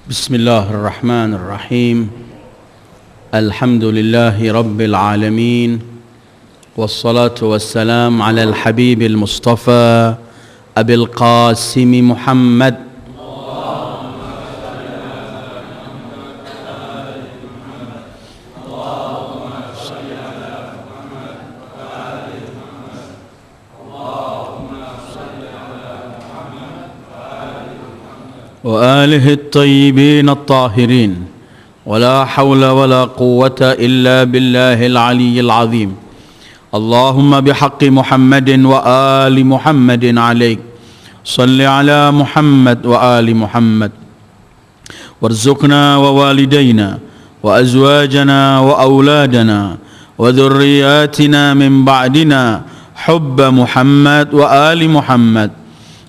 بسم الله الرحمن الرحيم الحمد لله رب العالمين والصلاة والسلام على الحبيب المصطفى أبي القاسم محمد وآله الطيبين الطاهرين ولا حول ولا قوة إلا بالله العلي العظيم اللهم بحق محمد وآل محمد عليك صل على محمد وآل محمد وارزقنا ووالدينا وأزواجنا وأولادنا وذرياتنا من بعدنا حب محمد وآل محمد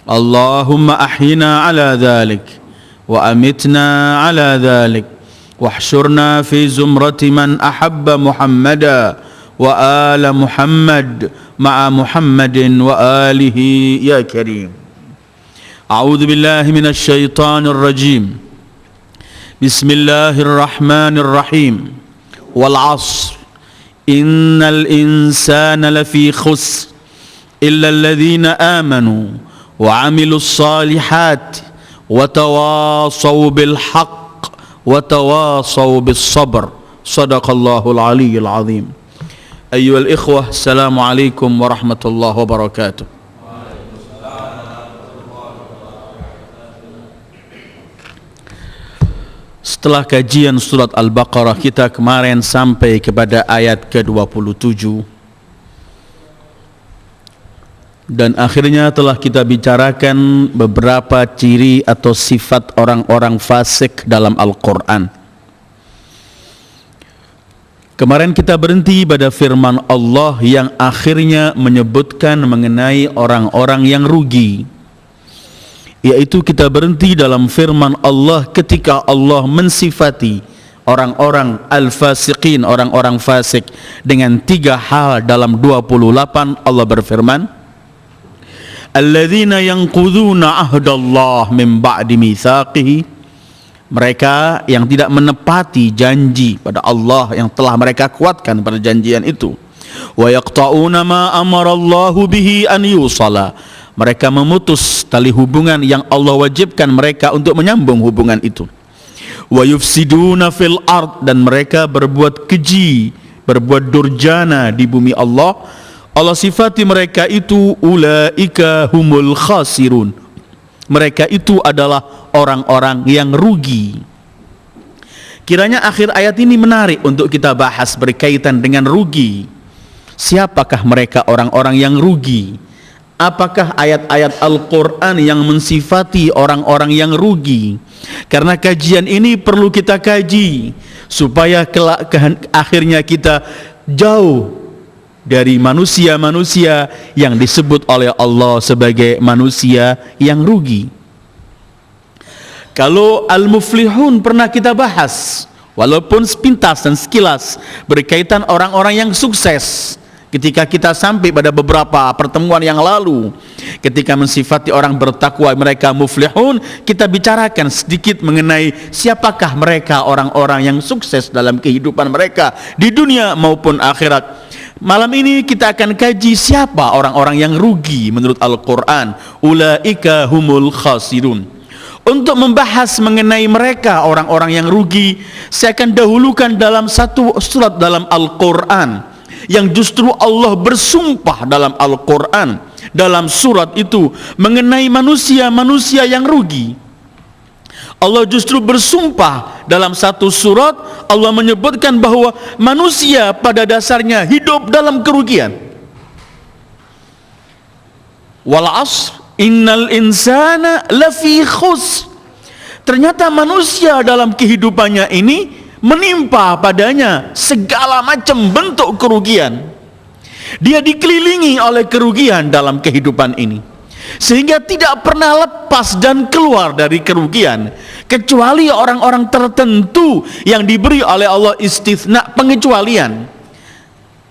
اللهم أحينا على ذلك وأمتنا على ذلك واحشرنا في زمرة من أحب محمدا وآل محمد مع محمد وآله يا كريم أعوذ بالله من الشيطان الرجيم بسم الله الرحمن الرحيم والعصر إن الإنسان لفي خسر إلا الذين آمنوا وعملوا الصالحات وتواصوا بالحق وتواصوا بالصبر صدق الله العلي العظيم أيها الإخوة السلام عليكم ورحمة الله وبركاته. Setelah kajian surat Al-Baqarah, kita kemarin sampai kepada ayat ke-27 dan akhirnya telah kita bicarakan beberapa ciri atau sifat orang-orang fasik dalam Al-Quran. Kemarin kita berhenti pada firman Allah yang akhirnya menyebutkan mengenai orang-orang yang rugi, yaitu kita berhenti dalam firman Allah ketika Allah mensifati orang-orang al-fasiqin, orang-orang fasik dengan 3 hal dalam 28. Allah berfirman, alladzina yanquduna ahdallah min ba'di mitsaqihi, mereka yang tidak menepati janji pada Allah yang telah mereka kuatkan perjanjian itu. Wa yaqta'una ma amarallahu bihi an yusala, mereka memutus tali hubungan yang Allah wajibkan mereka untuk menyambung hubungan itu. Wa yufsiduna fil ard, dan mereka berbuat keji, berbuat durjana di bumi Allah. Allah sifati mereka itu ulaika humul khasirun, mereka itu adalah orang-orang yang rugi. Kiranya akhir ayat ini menarik untuk kita bahas berkaitan dengan rugi. Siapakah mereka orang-orang yang rugi? Apakah ayat-ayat Al-Quran yang mensifati orang-orang yang rugi? Karena kajian ini perlu kita kaji supaya kelak akhirnya kita jauh dari manusia-manusia yang disebut oleh Allah sebagai manusia yang rugi. Kalau al-muflihun pernah kita bahas, walaupun sepintas dan sekilas, berkaitan orang-orang yang sukses. Ketika kita sampai pada beberapa pertemuan yang lalu, ketika mensifati orang bertakwa mereka muflihun, kita bicarakan sedikit mengenai siapakah mereka orang-orang yang sukses dalam kehidupan mereka di dunia maupun akhirat. Malam ini kita akan kaji siapa orang-orang yang rugi menurut Al-Quran. Ulaika humul khasirun. Untuk membahas mengenai mereka orang-orang yang rugi, saya akan dahulukan dalam satu surat dalam Al-Quran yang justru Allah bersumpah dalam Al-Quran, dalam surat itu mengenai manusia-manusia yang rugi. Allah justru bersumpah dalam satu surat, Allah menyebutkan bahwa manusia pada dasarnya hidup dalam kerugian. Wal 'ashr innal insana lafi khusr. Ternyata manusia dalam kehidupannya ini menimpa padanya segala macam bentuk kerugian. Dia dikelilingi oleh kerugian dalam kehidupan ini, sehingga tidak pernah lepas dan keluar dari kerugian, kecuali orang-orang tertentu yang diberi oleh Allah istitsna, pengecualian.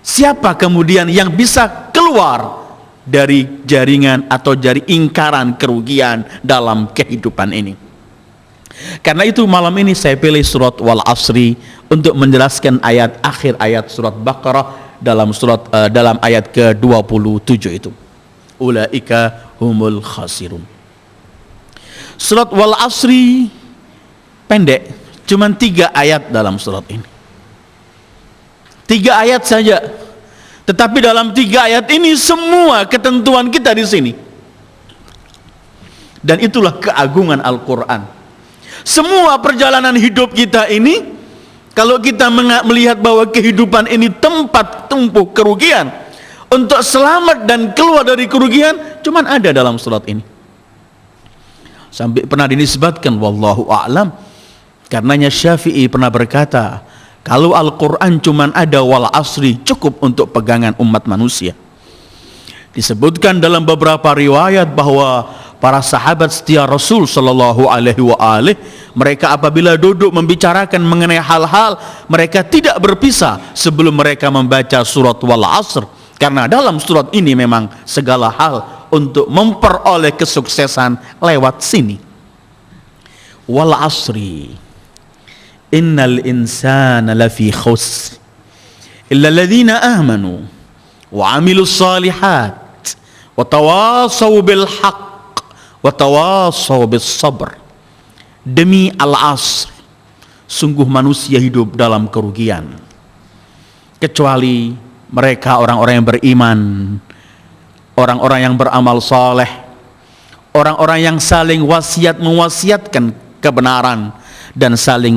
Siapa kemudian yang bisa keluar dari jaringan atau dari ingkaran kerugian dalam kehidupan ini? Karena itu malam ini saya pilih surat Wal Asri untuk menjelaskan akhir ayat surat Baqarah dalam ayat ke-27 itu. Ulaika humul khasirun. Surat Wal Asri pendek, cuman 3 ayat dalam surat ini. 3 ayat saja. Tetapi dalam 3 ayat ini semua ketentuan kita di sini. Dan itulah keagungan Al-Quran. Semua perjalanan hidup kita ini, kalau kita melihat bahwa kehidupan ini tempat tumpuh kerugian, untuk selamat dan keluar dari kerugian cuman ada dalam surat ini. Sampai pernah dinisbatkan, wallahu a'lam, karenanya Syafi'i pernah berkata, kalau Al-Quran cuman ada wal asri cukup untuk pegangan umat manusia. Disebutkan dalam beberapa riwayat bahwa para sahabat setia Rasul sallallahu alaihi wa alihi, mereka apabila duduk membicarakan mengenai hal-hal, mereka tidak berpisah sebelum mereka membaca surat Wal Asr, karena dalam surat ini memang segala hal untuk memperoleh kesuksesan lewat sini. Wal Asri innal insana lafi khusr illa alladhina amanu wa amilus salihat wa tawasaw bil haqq wa tawasaw bis sabr. Demi al-asr, sungguh manusia hidup dalam kerugian kecuali mereka orang-orang yang beriman, orang-orang yang beramal saleh, orang-orang yang saling mewasiatkan kebenaran dan saling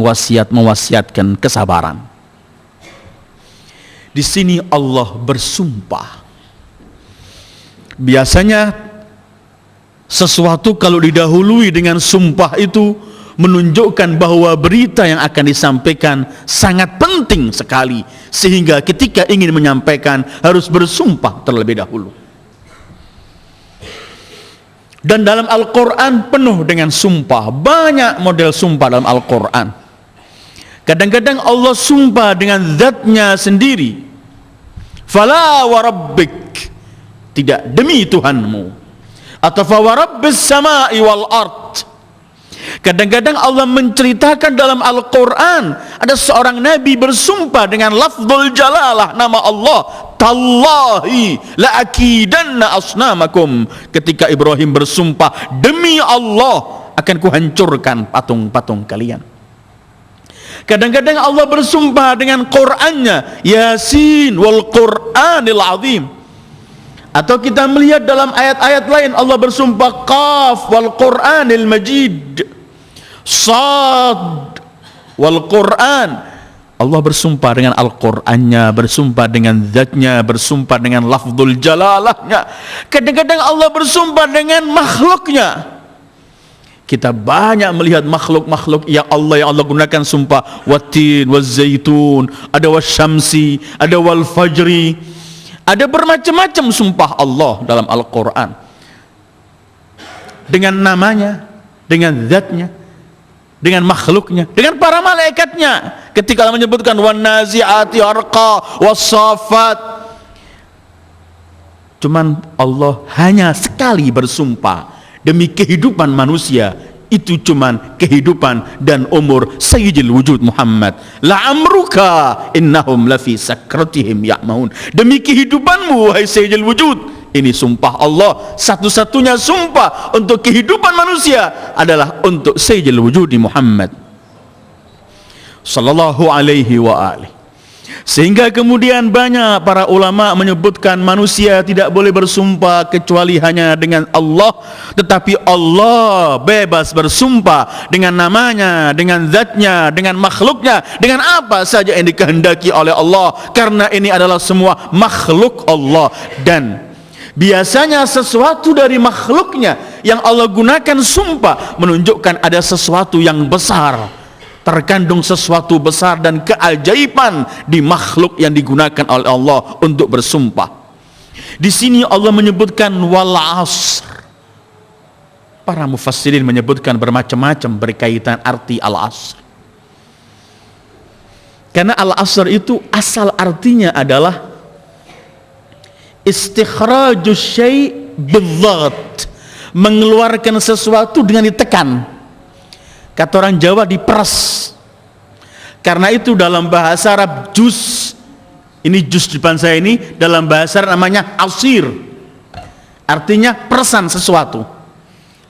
mewasiatkan kesabaran. Di sini Allah bersumpah. Biasanya sesuatu kalau didahului dengan sumpah itu menunjukkan bahwa berita yang akan disampaikan sangat penting sekali, sehingga ketika ingin menyampaikan harus bersumpah terlebih dahulu. Dan dalam Al-Quran penuh dengan sumpah, banyak model sumpah dalam Al-Quran. Kadang-kadang Allah sumpah dengan zatnya sendiri, fala wa rabbik, tidak, demi Tuhanmu, atau fa wa rabbis samai wal ard. Kadang-kadang Allah menceritakan dalam Al-Quran ada seorang nabi bersumpah dengan lafzul jalalah, nama Allah, tallahi la akidanna asnamakum. Ketika Ibrahim bersumpah, demi Allah akan kuhancurkan patung-patung kalian. Kadang-kadang Allah bersumpah dengan Qur'annya, Yasin wal Qur'anil azim. Atau kita melihat dalam ayat-ayat lain Allah bersumpah, Qaf wal Qur'anil majid, Sad wal Qur'an. Allah bersumpah dengan Al-Qur'annya, bersumpah dengan zatnya, bersumpah dengan lafzul jalalahnya. Kadang-kadang Allah bersumpah dengan makhluknya. Kita banyak melihat makhluk-makhluk yang Allah gunakan sumpah, wattin wazzaitun, ada wasyamsi, ada wal fajri, ada bermacam-macam sumpah Allah dalam Al-Quran, dengan namanya, dengan zatnya, dengan makhluknya, dengan para malaikatnya. Ketika Allah menyebutkan wan nazi'ati arqa was-saffat, cuman Allah hanya sekali bersumpah demi kehidupan manusia, itu cuman kehidupan dan umur Sayyidil Wujud Muhammad. La'amruka innahum lafi sakratihim ya'maun. Demi kehidupanmu wahai Sayyidil Wujud. Ini sumpah Allah, satu-satunya sumpah untuk kehidupan manusia adalah untuk Sayyidil Wujud Muhammad sallallahu alaihi wa alihi. Sehingga kemudian banyak para ulama menyebutkan manusia tidak boleh bersumpah kecuali hanya dengan Allah, tetapi Allah bebas bersumpah dengan namanya, dengan zatnya, dengan makhluknya, dengan apa saja yang dikehendaki oleh Allah, karena ini adalah semua makhluk Allah. Dan biasanya sesuatu dari makhluknya yang Allah gunakan sumpah menunjukkan ada sesuatu yang besar, terkandung sesuatu besar dan keajaiban di makhluk yang digunakan oleh Allah untuk bersumpah. Di sini Allah menyebutkan wal asr. Para mufassirin menyebutkan bermacam-macam berkaitan arti al asr. Karena al asr itu asal artinya adalah istikhrajus syai' bidzat, mengeluarkan sesuatu dengan ditekan. Kata orang Jawa diperas. Karena itu dalam bahasa Arab jus, ini jus di depan saya ini dalam bahasa Arab namanya asir. Artinya perasan sesuatu.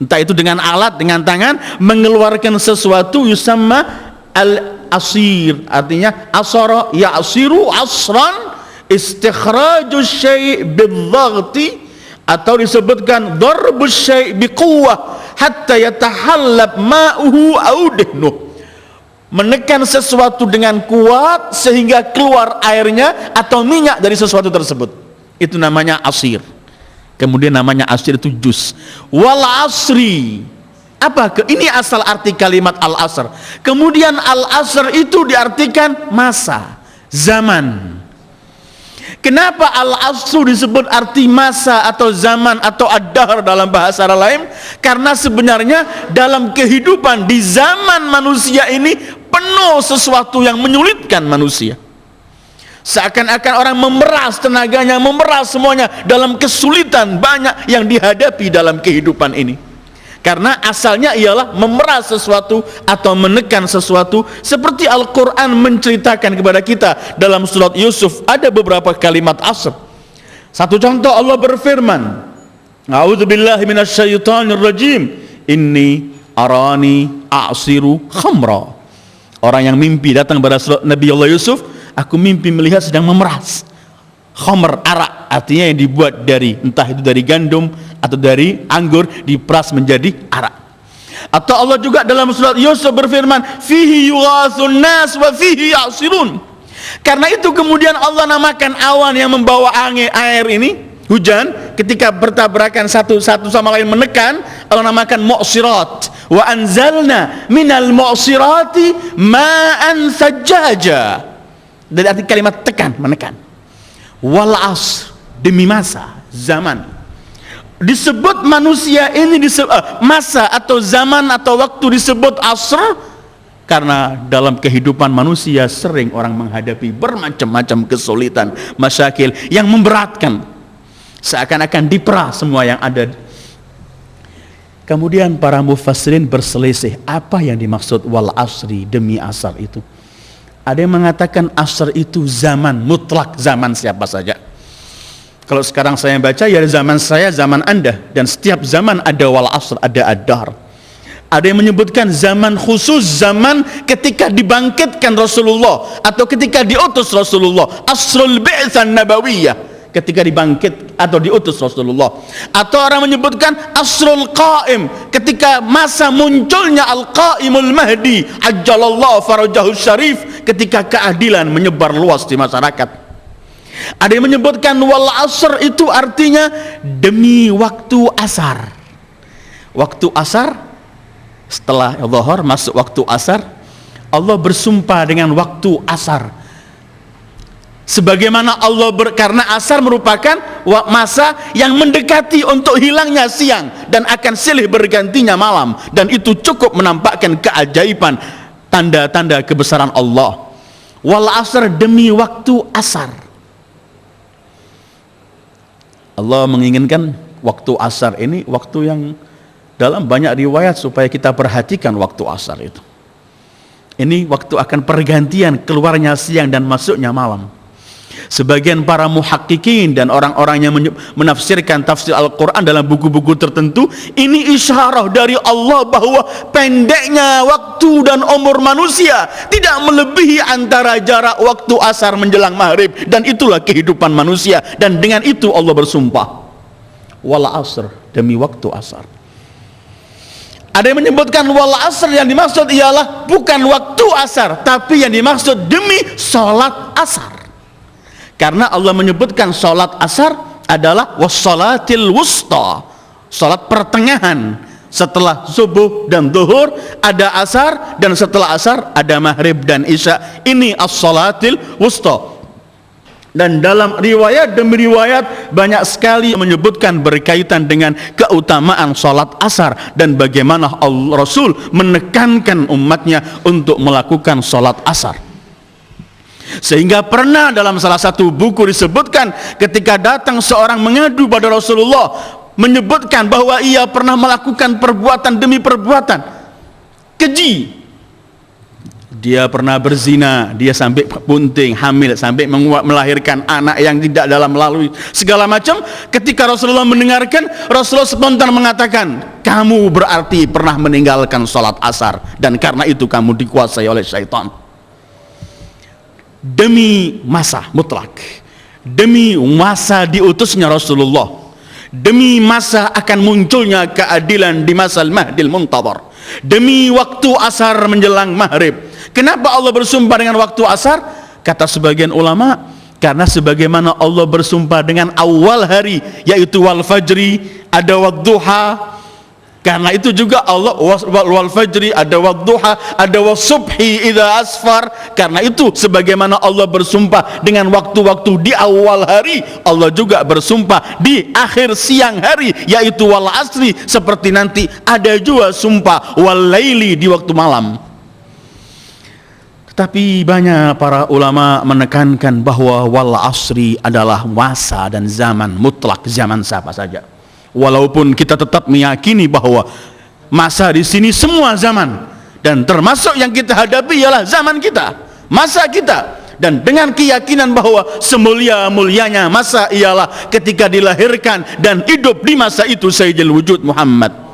Entah itu dengan alat, dengan tangan mengeluarkan sesuatu, yusamma al-asir. Artinya asara ya'siru asran, istikhrajus syai' bil-dhaghti, atau disebutkan darbus syai' biquwwah hatta yatahallab ma'uhu au dihnuh. Menekan sesuatu dengan kuat sehingga keluar airnya atau minyak dari sesuatu tersebut. Itu namanya asir. Kemudian namanya asir itu jus. Wal asri. Ini asal arti kalimat al asr. Kemudian al asr itu diartikan masa, zaman. Kenapa al-asru disebut arti masa atau zaman atau ad-dahr dalam bahasa lain? Karena sebenarnya dalam kehidupan di zaman manusia ini penuh sesuatu yang menyulitkan manusia. Seakan-akan orang memeras tenaganya, memeras semuanya dalam kesulitan banyak yang dihadapi dalam kehidupan ini. Karena asalnya ialah memeras sesuatu atau menekan sesuatu, seperti Al-Quran menceritakan kepada kita dalam surat Yusuf ada beberapa kalimat asr. Satu contoh, Allah berfirman, A'udzubillahi minasyaitonirrajim, inni arani a'siru khamra. Orang yang mimpi datang kepada Nabi Allah Yusuf, aku mimpi melihat sedang memeras khamr, arak, artinya yang dibuat dari entah itu dari gandum atau dari anggur diperas menjadi arak. Atau Allah juga dalam surat Yusuf berfirman, fihi yughathun nas wa fihi ya'sirun. Karena itu kemudian Allah namakan awan yang membawa angin air ini, hujan, ketika bertabrakan satu sama lain menekan, Allah namakan mu'sirat. Wa anzalna minal mu'sirati ma'an sajjaja. Dari arti kalimat tekan, menekan. Wal asr, demi masa, zaman. Disebut manusia ini masa atau zaman atau waktu disebut asr karena dalam kehidupan manusia sering orang menghadapi bermacam-macam kesulitan, masyakil yang memberatkan, seakan-akan diperah semua yang ada. Kemudian para mufassirin berselisih apa yang dimaksud wal asri, demi asar itu. Ada yang mengatakan asr itu zaman mutlak, zaman siapa saja. Kalau sekarang saya baca, ya zaman saya, zaman Anda, dan setiap zaman ada wal asr, ada ad-dahr. Ada yang menyebutkan zaman khusus, zaman ketika dibangkitkan Rasulullah atau ketika diutus Rasulullah, asrul bi'tsah nabawiyah, ketika dibangkit atau diutus Rasulullah. Atau orang menyebutkan asrul qaim, ketika masa munculnya al-qaimul mahdi ajjalallahu farajahu syarif, ketika keadilan menyebar luas di masyarakat. Ada yang menyebutkan wal asr itu artinya demi waktu asar. Waktu asar, setelah zuhur masuk waktu asar, Allah bersumpah dengan waktu asar. Sebagaimana Allah karena asar merupakan masa yang mendekati untuk hilangnya siang dan akan silih bergantinya malam, dan itu cukup menampakkan keajaiban, tanda-tanda kebesaran Allah. Wal asr, demi waktu asar. Allah menginginkan waktu asar ini waktu yang dalam banyak riwayat supaya kita perhatikan waktu asar itu. Ini waktu akan pergantian keluarnya siang dan masuknya malam. Sebagian para muhakkikin dan orang-orang yang menafsirkan tafsir Al-Quran dalam buku-buku tertentu, ini isyarah dari Allah bahwa pendeknya waktu dan umur manusia tidak melebihi antara jarak waktu asar menjelang maghrib, dan itulah kehidupan manusia. Dan dengan itu Allah bersumpah wal asr, demi waktu asar. Ada yang menyebutkan wal asr yang dimaksud ialah bukan waktu asar, tapi yang dimaksud demi sholat asar. Karena Allah menyebutkan sholat asar adalah wassalatil wusta, sholat pertengahan. Setelah subuh dan zuhur ada asar, dan setelah asar ada maghrib dan isya. Ini as-salatil wusta. Dan dalam riwayat demi riwayat banyak sekali menyebutkan berkaitan dengan keutamaan sholat asar dan bagaimana Rasul menekankan umatnya untuk melakukan sholat asar. Sehingga pernah dalam salah satu buku disebutkan ketika datang seorang mengadu pada Rasulullah, menyebutkan bahwa ia pernah melakukan perbuatan demi perbuatan. keji. Dia pernah berzina, dia sampai bunting, hamil, sampai melahirkan anak yang tidak dalam melalui segala macam. Ketika Rasulullah mendengarkan, Rasulullah spontan mengatakan, kamu berarti pernah meninggalkan sholat asar, dan karena itu kamu dikuasai oleh syaitan. Demi masa mutlak, demi masa diutusnya Rasulullah, demi masa akan munculnya keadilan di masa al-mahdil muntadhar, demi waktu asar menjelang maghrib. Kenapa Allah bersumpah dengan waktu asar? Kata sebagian ulama, karena sebagaimana Allah bersumpah dengan awal hari, yaitu wal fajri, ada wadduha. Karena itu juga Allah wal fajri, ada wadduha, ada wasubhi idza asfar. Karena itu sebagaimana Allah bersumpah dengan waktu-waktu di awal hari, Allah juga bersumpah di akhir siang hari, yaitu wal asri. Seperti nanti ada juga sumpah wal laili, di waktu malam. Tetapi banyak para ulama menekankan bahwa wal asri adalah masa dan zaman mutlak, zaman siapa saja. Walaupun kita tetap meyakini bahwa masa di sini semua zaman, dan termasuk yang kita hadapi ialah zaman kita, masa kita. Dan dengan keyakinan bahwa semulia-mulianya masa ialah ketika dilahirkan dan hidup di masa itu Sayyidul Wujud Muhammad.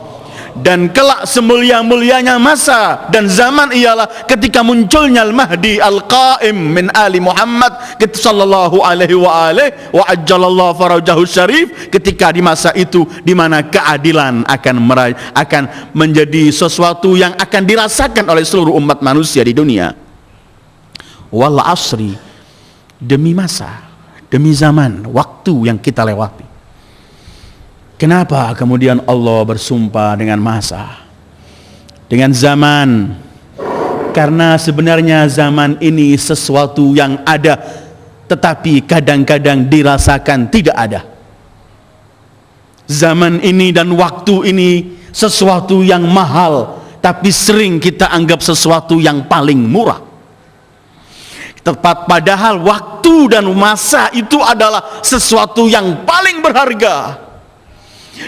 Dan kelak semulia-mulianya masa dan zaman ialah ketika munculnya Al-Mahdi Al-Qaim min Ali Muhammad sallallahu alaihi wa ajjalallahu farajahu syarif. Ketika di masa itu di mana keadilan akan menjadi sesuatu yang akan dirasakan oleh seluruh umat manusia di dunia. Wal asri, demi masa, demi zaman, waktu yang kita lewati. Kenapa kemudian Allah bersumpah dengan masa, dengan zaman? Karena sebenarnya zaman ini sesuatu yang ada, tetapi kadang-kadang dirasakan tidak ada. Zaman ini dan waktu ini sesuatu yang mahal, tapi sering kita anggap sesuatu yang paling murah. Tepat padahal waktu dan masa itu adalah sesuatu yang paling berharga,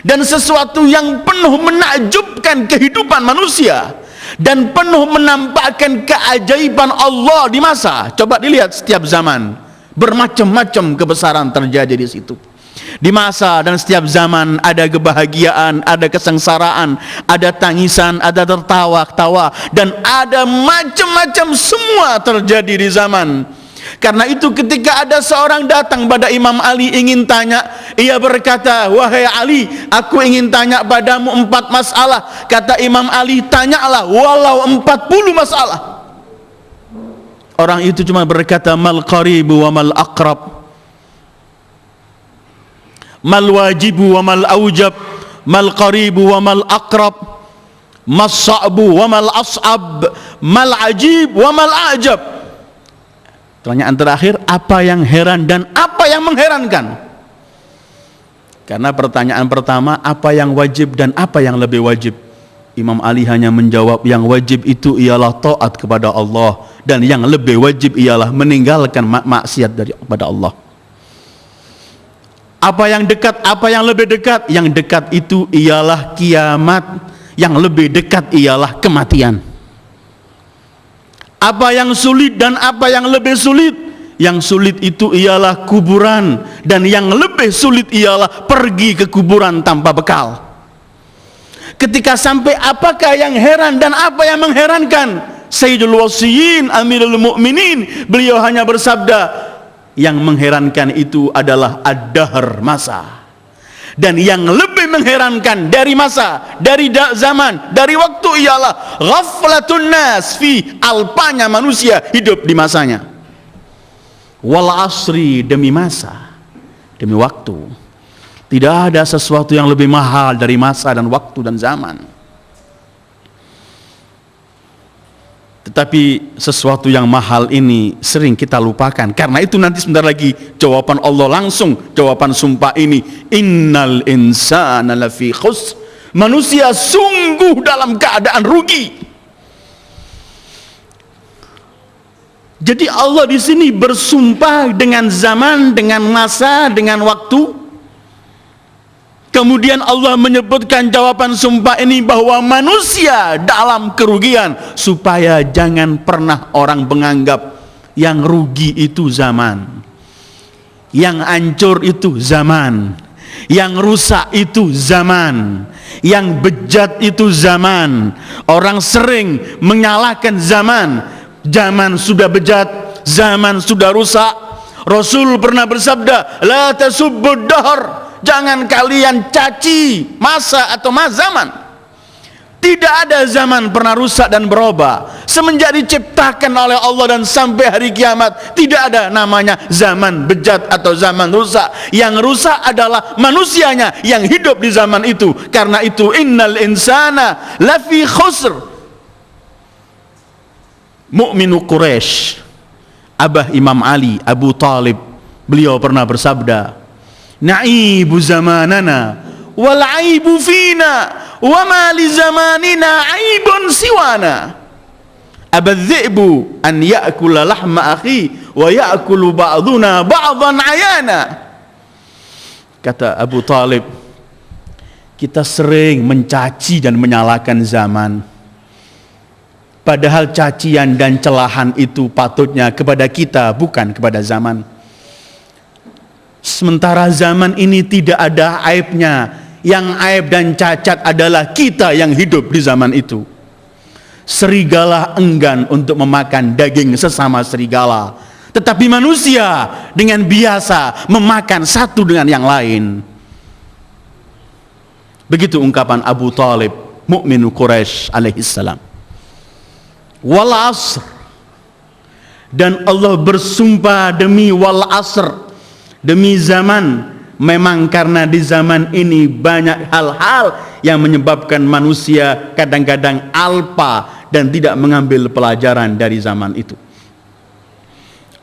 dan sesuatu yang penuh menakjubkan kehidupan manusia, dan penuh menampakkan keajaiban Allah di masa. Coba dilihat setiap zaman, bermacam-macam kebesaran terjadi di situ. Di masa dan setiap zaman ada kebahagiaan, ada kesengsaraan, ada tangisan, ada tertawa-tawa, dan ada macam-macam semua terjadi di zaman. Karena itu ketika ada seorang datang pada Imam Ali ingin tanya, ia berkata, wahai Ali, aku ingin tanya padamu 4 masalah. Kata Imam Ali, tanyalah walau 40 masalah. Orang itu cuma berkata, mal qaribu wa mal aqrab, mal wajibu wa mal aujab, mal qaribu wa mal aqrab, mas sa'bu wa mal as'ab, mal ajib wa mal ajab. Pertanyaan terakhir, apa yang heran dan apa yang mengherankan? Karena pertanyaan pertama, apa yang wajib dan apa yang lebih wajib? Imam Ali hanya menjawab, yang wajib itu ialah taat kepada Allah, dan yang lebih wajib ialah meninggalkan maksiat kepada Allah. Apa yang dekat, apa yang lebih dekat? Yang dekat itu ialah kiamat, yang lebih dekat ialah kematian. Apa yang sulit dan apa yang lebih sulit? Yang sulit itu ialah kuburan, dan yang lebih sulit ialah pergi ke kuburan tanpa bekal. Ketika sampai apakah yang heran dan apa yang mengherankan? Sayyidul Wasiyin Amirul Mukminin, beliau hanya bersabda, yang mengherankan itu adalah ad-dahr, masa. Dan yang lebih mengherankan dari masa, dari zaman, dari waktu ialah ghaflatun nas fi, alpanya manusia hidup di masanya. Wal asri, demi masa, demi waktu. Tidak ada sesuatu yang lebih mahal dari masa dan waktu dan zaman. Tetapi sesuatu yang mahal ini sering kita lupakan. Karena itu nanti sebentar lagi jawaban Allah langsung, jawaban sumpah ini, innal insana lafi khusr, manusia sungguh dalam keadaan rugi. Jadi Allah di sini bersumpah dengan zaman, dengan masa, dengan waktu. Kemudian Allah menyebutkan jawaban sumpah ini bahwa manusia dalam kerugian, supaya jangan pernah orang menganggap yang rugi itu zaman, yang hancur itu zaman, yang rusak itu zaman, yang bejat itu zaman. Orang sering menyalahkan zaman. Zaman sudah bejat, zaman sudah rusak. Rasul pernah bersabda, la tasubbud dahr, jangan kalian caci masa atau zaman. Tidak ada zaman pernah rusak dan berubah. Semenjak diciptakan oleh Allah dan sampai hari kiamat, tidak ada namanya zaman bejat atau zaman rusak. Yang rusak adalah manusianya yang hidup di zaman itu. Karena itu innal insana lafi khusr. Mu'minu Quraisy, Abah Imam Ali, Abu Talib, beliau pernah bersabda, na'ibu zamanana wal aibu fina wa ma li zamanina aibun siwana. Abadh-dhi'bu an ya'kula lahma akhi wa ya'kulu ba'duna ba'dhan ayana. Kata Abu Talib, kita sering mencaci dan menyalahkan zaman, padahal cacian dan celahan itu patutnya kepada kita, bukan kepada zaman. Sementara zaman ini tidak ada aibnya. Yang aib dan cacat adalah kita yang hidup di zaman itu. Serigala enggan untuk memakan daging sesama serigala, tetapi manusia dengan biasa memakan satu dengan yang lain. Begitu ungkapan Abu Talib, mukminu Quraisy alaihissalam. Wal asr, dan Allah bersumpah demi wal asr, demi zaman. Memang karena di zaman ini banyak hal-hal yang menyebabkan manusia kadang-kadang alpa dan tidak mengambil pelajaran dari zaman itu.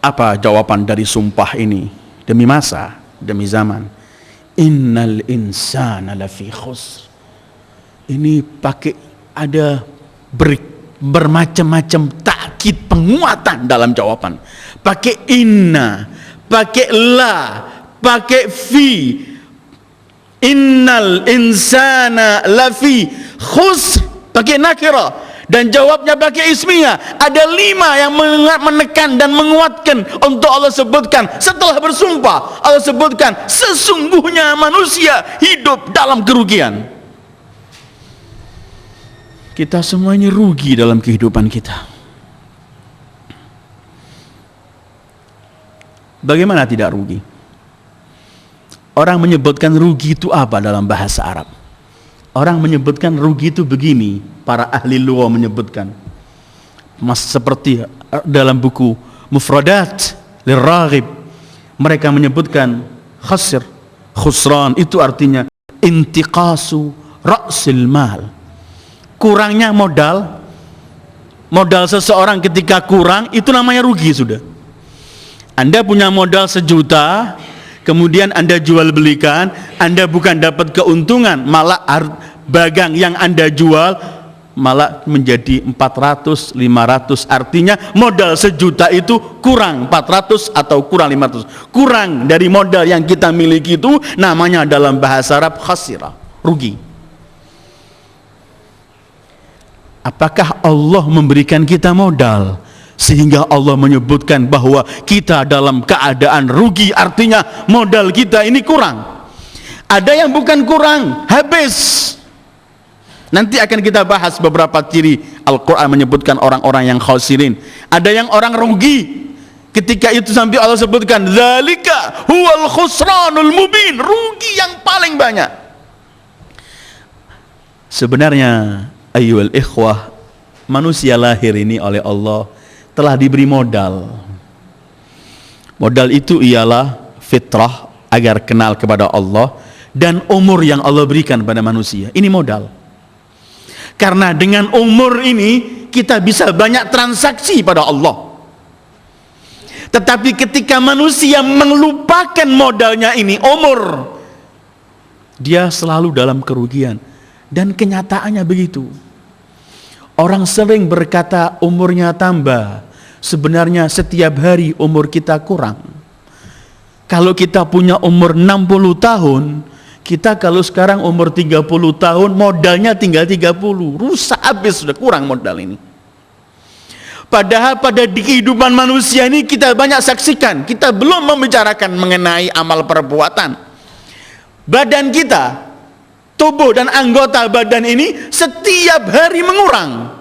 Apa jawaban dari sumpah ini? Demi masa, demi zaman. Innal insana lafi khusr. Ini pakai ada bermacam-macam takkid, penguatan dalam jawaban. Pakai inna, pakai la, pakai fi. Innal insana lafi khusr, pakai nakira. Dan jawabnya pakai ismiyah. Ada 5 yang menekan dan menguatkan untuk Allah sebutkan. Setelah bersumpah, Allah sebutkan sesungguhnya manusia hidup dalam kerugian. Kita semuanya rugi dalam kehidupan kita. Bagaimana tidak rugi? Orang menyebutkan rugi itu apa dalam bahasa Arab? Orang menyebutkan rugi itu begini, para ahli lughah menyebutkan, seperti dalam buku Mufradat Lirraghib, mereka menyebutkan khasir, khusran itu artinya intiqasu ra'sil mal, kurangnya modal. Modal seseorang ketika kurang itu namanya rugi sudah. Anda punya modal 1 juta, kemudian Anda jual belikan, Anda bukan dapat keuntungan, malah bagang yang Anda jual malah menjadi 400, 500. Artinya modal 1 juta itu kurang 400 atau kurang 500. Kurang dari modal yang kita miliki itu namanya dalam bahasa Arab khasirah, rugi. Apakah Allah memberikan kita modal sehingga Allah menyebutkan bahwa kita dalam keadaan rugi? Artinya modal kita ini kurang. Ada yang bukan kurang, habis. Nanti akan kita bahas beberapa ciri Al-Quran menyebutkan orang-orang yang khasirin. Ada yang orang rugi. Ketika itu sampai Allah sebutkan zalika huwal khusranul mubin, rugi yang paling banyak. Sebenarnya ayyuhal ikhwah, manusia lahir ini oleh Allah telah diberi modal. Modal itu ialah fitrah agar kenal kepada Allah dan umur yang Allah berikan pada manusia. Ini modal. Karena dengan umur ini kita bisa banyak transaksi pada Allah. Tetapi ketika manusia melupakan modalnya ini, umur, dia selalu dalam kerugian. Dan kenyataannya begitu. Orang sering berkata umurnya tambah. Sebenarnya setiap hari umur kita kurang. Kalau kita punya umur 60 tahun, Kita kalau sekarang umur 30 tahun, modalnya tinggal 30, rusak habis, sudah kurang modal ini. Padahal pada kehidupan manusia ini kita banyak saksikan, kita belum membicarakan mengenai amal perbuatan. Badan kita, tubuh dan anggota badan ini setiap hari mengurang.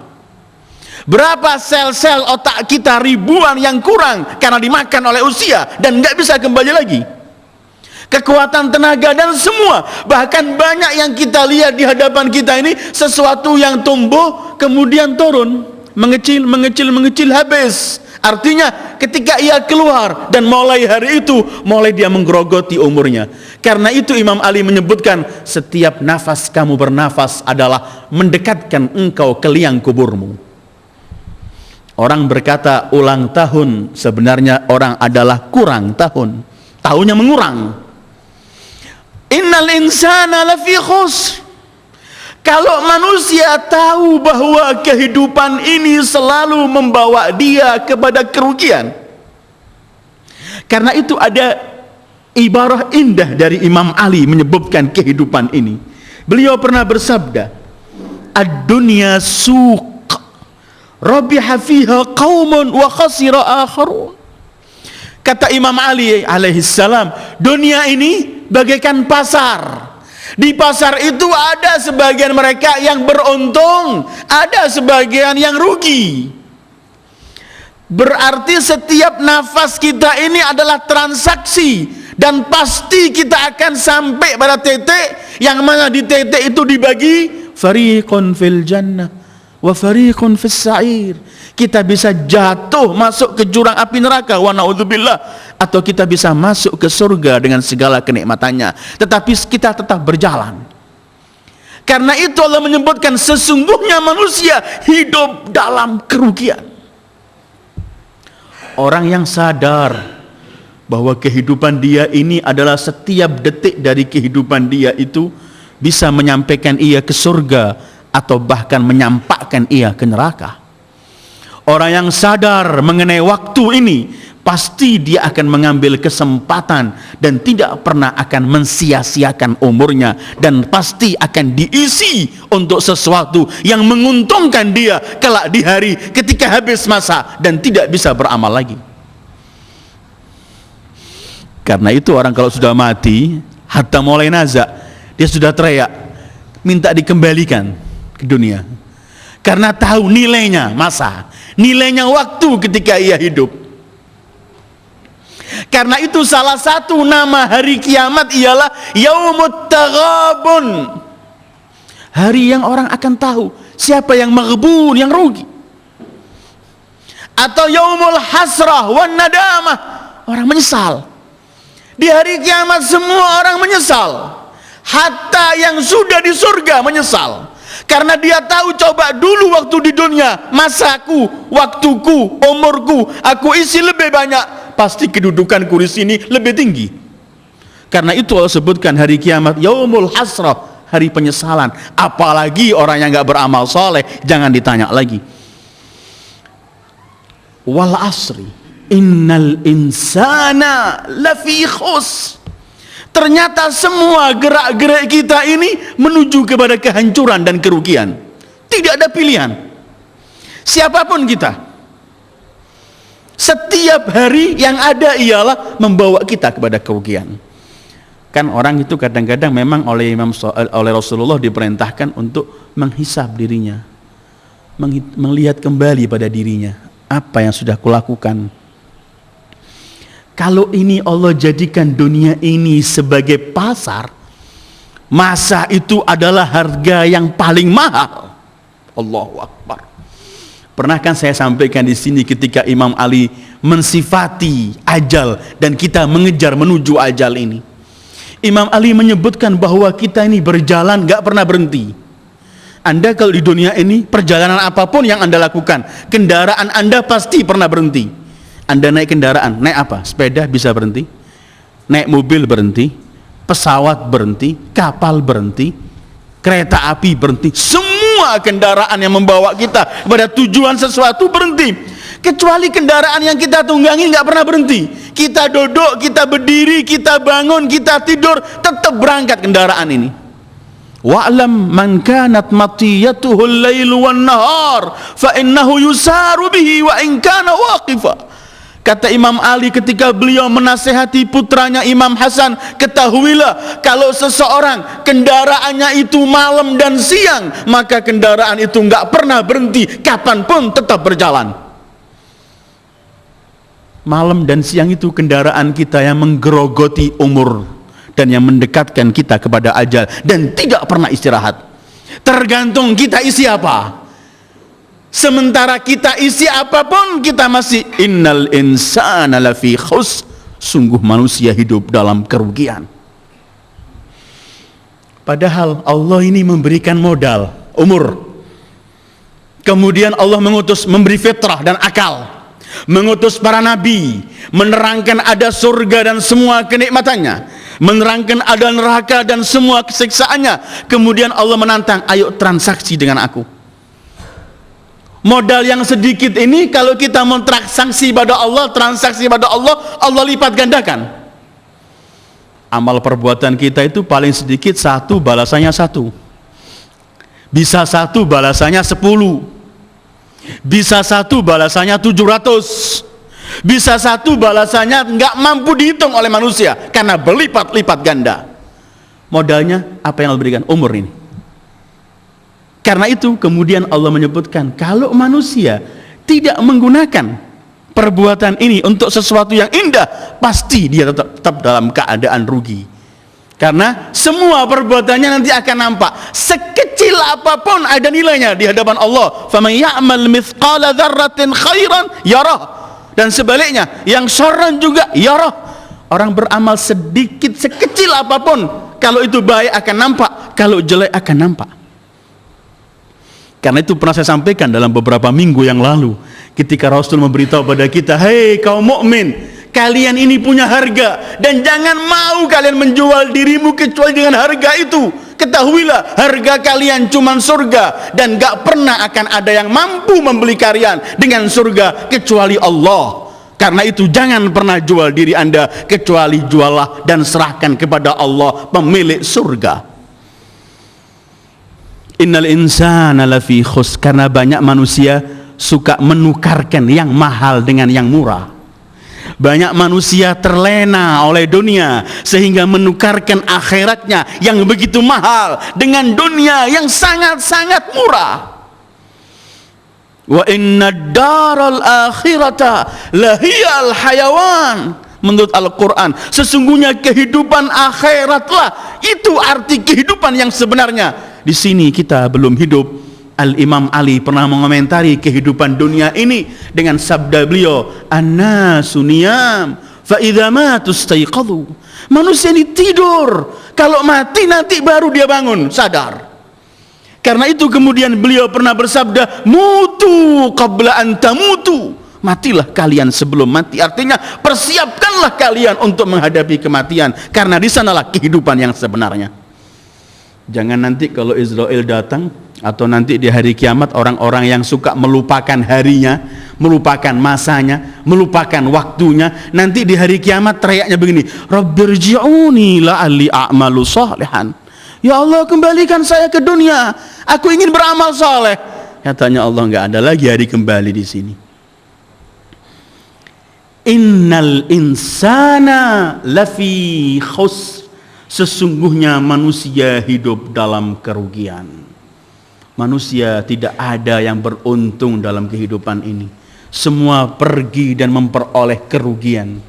Berapa sel-sel otak kita ribuan yang kurang karena dimakan oleh usia dan nggak bisa kembali lagi. Kekuatan tenaga dan semua, bahkan banyak yang kita lihat di hadapan kita ini sesuatu yang tumbuh kemudian turun, mengecil habis. Artinya ketika ia keluar dan mulai hari itu mulai dia menggerogoti umurnya. Karena itu Imam Ali menyebutkan setiap nafas kamu bernafas adalah mendekatkan engkau ke liang kuburmu. Orang berkata ulang tahun, sebenarnya orang adalah kurang tahun, tahunnya mengurang. Innal insana lafi khusr. Kalau manusia tahu bahwa kehidupan ini selalu membawa dia kepada kerugian. Karena itu ada ibarah indah dari Imam Ali menyebutkan kehidupan ini. Beliau pernah bersabda, ad-dunya suq, rabiha fiha qaumun wa khasira akharun. Kata Imam Ali alaihissalam, dunia ini bagaikan pasar. Di pasar itu ada sebagian mereka yang beruntung, ada sebagian yang rugi. Berarti setiap nafas kita ini adalah transaksi, dan pasti kita akan sampai pada titik yang mana di titik itu dibagi fariqun fil jannah wa fariqun fis sa'ir. Kita bisa jatuh masuk ke jurang api neraka, wa na'udzubillah, atau kita bisa masuk ke surga dengan segala kenikmatannya. Tetapi kita tetap berjalan. Karena itu Allah menyebutkan sesungguhnya manusia hidup dalam kerugian. Orang yang sadar bahwa kehidupan dia ini adalah setiap detik dari kehidupan dia itu bisa menyampaikan ia ke surga atau bahkan menyampakkan ia ke neraka. Orang yang sadar mengenai waktu ini, pasti dia akan mengambil kesempatan dan tidak pernah akan mensia-siakan umurnya, dan pasti akan diisi untuk sesuatu yang menguntungkan dia kelak di hari ketika habis masa dan tidak bisa beramal lagi. Karena itu orang kalau sudah mati, hatta mulai nazak, dia sudah teriak minta dikembalikan ke dunia. Karena tahu nilainya masa, nilainya waktu ketika ia hidup. Karena itu salah satu nama hari kiamat ialah Yaumut Taghabun, hari yang orang akan tahu siapa yang maghbun, yang rugi. Atau Yaumul Hasrah wan Nadamah, orang menyesal. Di hari kiamat semua orang menyesal, hatta yang sudah di surga menyesal. Karena dia tahu, coba dulu waktu di dunia, masaku, waktuku, umurku, aku isi lebih banyak, pasti kedudukanku di sini lebih tinggi. Karena itu Allah sebutkan hari kiamat Yaumul Hasrah, hari penyesalan. Apalagi orang yang nggak beramal soleh, jangan ditanya lagi. Wal asri innal insana lafi khusr. Ternyata semua gerak-gerik kita ini menuju kepada kehancuran dan kerugian. Tidak ada pilihan. Siapapun kita, setiap hari yang ada ialah membawa kita kepada kerugian. Kan orang itu kadang-kadang memang oleh Rasulullah diperintahkan untuk menghisab dirinya, melihat kembali pada dirinya, apa yang sudah kulakukan. Kalau ini Allah jadikan dunia ini sebagai pasar, masa itu adalah harga yang paling mahal. Allahu Akbar. Pernah kan saya sampaikan di sini ketika Imam Ali mensifati ajal dan kita mengejar menuju ajal ini. Imam Ali menyebutkan bahwa kita ini berjalan gak pernah berhenti. Anda kalau di dunia ini, perjalanan apapun yang Anda lakukan, kendaraan Anda pasti pernah berhenti. Anda naik kendaraan, naik apa? Sepeda bisa berhenti, naik mobil berhenti, pesawat berhenti, kapal berhenti, kereta api berhenti. Semua kendaraan yang membawa kita kepada tujuan sesuatu berhenti. Kecuali kendaraan yang kita tunggangi nggak pernah berhenti. Kita duduk, kita berdiri, kita bangun, kita tidur, tetap berangkat kendaraan ini. Wa'lam man kanat matiyatuhu al-lailu wan-nahar fa innahu yusaru bihi wa in kana waqifa. Kata Imam Ali ketika beliau menasehati putranya Imam Hasan, ketahuilah kalau seseorang kendaraannya itu malam dan siang, maka kendaraan itu nggak pernah berhenti, kapanpun tetap berjalan. Malam dan siang itu kendaraan kita yang menggerogoti umur dan yang mendekatkan kita kepada ajal dan tidak pernah istirahat. Tergantung kita isi apa. Sementara kita isi apapun, kita masih innal insana lafi khusr. Sungguh manusia hidup dalam kerugian. Padahal Allah ini memberikan modal umur. Kemudian Allah memberi fitrah dan akal, mengutus para nabi, menerangkan ada surga dan semua kenikmatannya, menerangkan ada neraka dan semua kesiksaannya. Kemudian Allah menantang, ayo transaksi dengan aku. Modal yang sedikit ini kalau kita mau transaksi pada Allah, Allah lipat gandakan. Amal perbuatan kita itu paling sedikit 1, balasannya 1. Bisa 1, balasannya 10. Bisa 1, balasannya 700. Bisa 1, balasannya nggak mampu dihitung oleh manusia karena berlipat-lipat ganda. Modalnya apa yang Allah berikan? Umur ini. Karena itu kemudian Allah menyebutkan, kalau manusia tidak menggunakan perbuatan ini untuk sesuatu yang indah, pasti dia tetap dalam keadaan rugi. Karena semua perbuatannya nanti akan nampak, sekecil apapun ada nilainya di hadapan Allah. Faman ya'mal mithqala dzarratin khairan yarah. Dan sebaliknya, yang syarran juga yarah. Orang beramal sedikit, sekecil apapun, kalau itu baik akan nampak, kalau jelek akan nampak. Karena itu pernah saya sampaikan dalam beberapa minggu yang lalu, ketika Rasul memberitahu pada kita, hei kaum mukmin, kalian ini punya harga dan jangan mau kalian menjual dirimu kecuali dengan harga itu. Ketahuilah harga kalian cuma surga dan gak pernah akan ada yang mampu membeli kalian dengan surga kecuali Allah. Karena itu jangan pernah jual diri Anda, kecuali jualah dan serahkan kepada Allah pemilik surga. Innal insana lafi khusr. Karena banyak manusia suka menukarkan yang mahal dengan yang murah. Banyak manusia terlena oleh dunia sehingga menukarkan akhiratnya yang begitu mahal dengan dunia yang sangat-sangat murah. Wa inna daral akhirata lahiyal hayawan. Menurut Al-Quran, sesungguhnya kehidupan akhiratlah itu arti kehidupan yang sebenarnya. Di sini kita belum hidup. Al-Imam Ali pernah mengomentari kehidupan dunia ini dengan sabda beliau, an-nasu niyam fa idza matu istayqadhu. Manusia ini tidur, kalau mati nanti baru dia bangun, sadar. Karena itu kemudian beliau pernah bersabda, mutu qabla an tamutu. Matilah kalian sebelum mati. Artinya persiapkanlah kalian untuk menghadapi kematian, karena di sanalah kehidupan yang sebenarnya. Jangan nanti kalau Israel datang atau nanti di hari kiamat, orang-orang yang suka melupakan harinya, melupakan masanya, melupakan waktunya, nanti di hari kiamat teriaknya begini, Rabbirji'uni la'alli a'malu salihan. Ya Allah, kembalikan saya ke dunia, aku ingin beramal saleh. Katanya Allah, enggak ada lagi hari kembali di sini. Innal insana lafi khusr. Sesungguhnya manusia hidup dalam kerugian. Manusia tidak ada yang beruntung dalam kehidupan ini. Semua pergi dan memperoleh kerugian.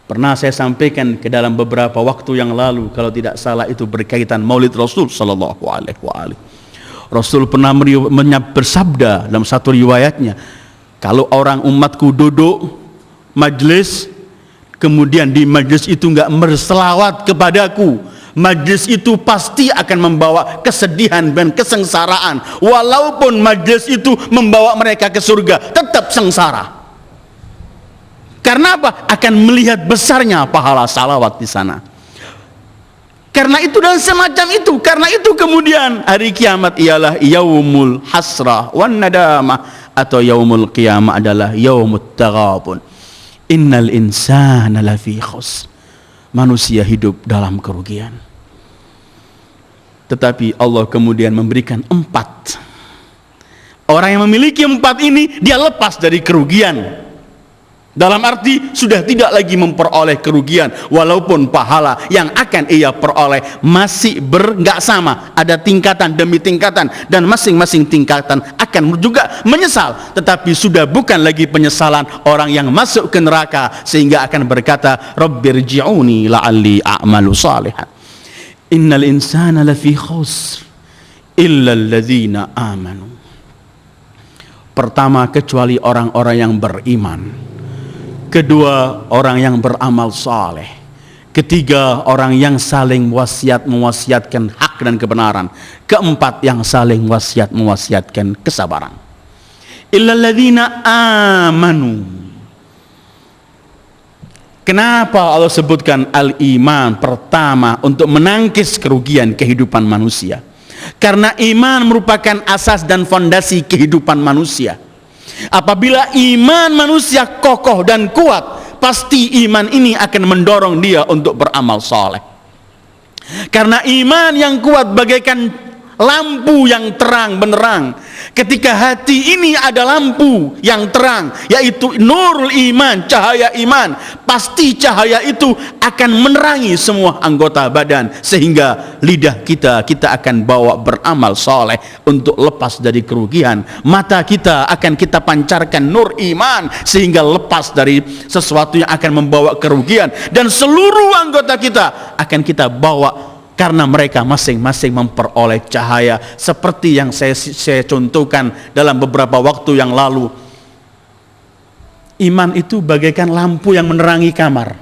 Pernah saya sampaikan ke dalam beberapa waktu yang lalu, kalau tidak salah itu berkaitan Maulid Rasul sallallahu alaihi wasallam. Rasul pernah bersabda dalam satu riwayatnya, kalau orang umatku duduk majlis, kemudian di majlis itu enggak berselawat kepadaku, majlis itu pasti akan membawa kesedihan dan kesengsaraan. Walaupun majlis itu membawa mereka ke surga, tetap sengsara. Karena apa? Akan melihat besarnya pahala salawat di sana. Karena itu dan semacam itu. Karena itu kemudian hari kiamat ialah yaumul hasrah wan nadamah, atau yaumul qiyamah adalah yaumut taghabun. Innal insana lafi khusr. Manusia hidup dalam kerugian. Tetapi Allah kemudian memberikan 4. Orang yang memiliki 4 ini, dia lepas dari kerugian. Dalam arti sudah tidak lagi memperoleh kerugian, walaupun pahala yang akan ia peroleh masih nggak sama, ada tingkatan demi tingkatan, dan masing-masing tingkatan akan juga menyesal, tetapi sudah bukan lagi penyesalan orang yang masuk ke neraka sehingga akan berkata rabbirji'uni la'alli a'malu salihan. Innal insana lafi khusr illa alladzina amanu. Pertama, kecuali orang-orang yang beriman. Kedua, orang yang beramal saleh. Ketiga, orang yang saling mewasiatkan hak dan kebenaran. Keempat, yang saling mewasiatkan kesabaran. Illalladzina amanu. Kenapa Allah sebutkan al-iman pertama untuk menangkis kerugian kehidupan manusia? Karena iman merupakan asas dan fondasi kehidupan manusia. Apabila iman manusia kokoh dan kuat, pasti iman ini akan mendorong dia untuk beramal saleh. Karena iman yang kuat bagaikan lampu yang terang benderang. Ketika hati ini ada lampu yang terang, yaitu nurul iman, cahaya iman, pasti cahaya itu akan menerangi semua anggota badan, sehingga lidah kita akan bawa beramal soleh untuk lepas dari kerugian. Mata kita akan kita pancarkan nur iman sehingga lepas dari sesuatu yang akan membawa kerugian, dan seluruh anggota kita akan kita bawa karena mereka masing-masing memperoleh cahaya, seperti yang saya contohkan dalam beberapa waktu yang lalu. Iman itu bagaikan lampu yang menerangi kamar.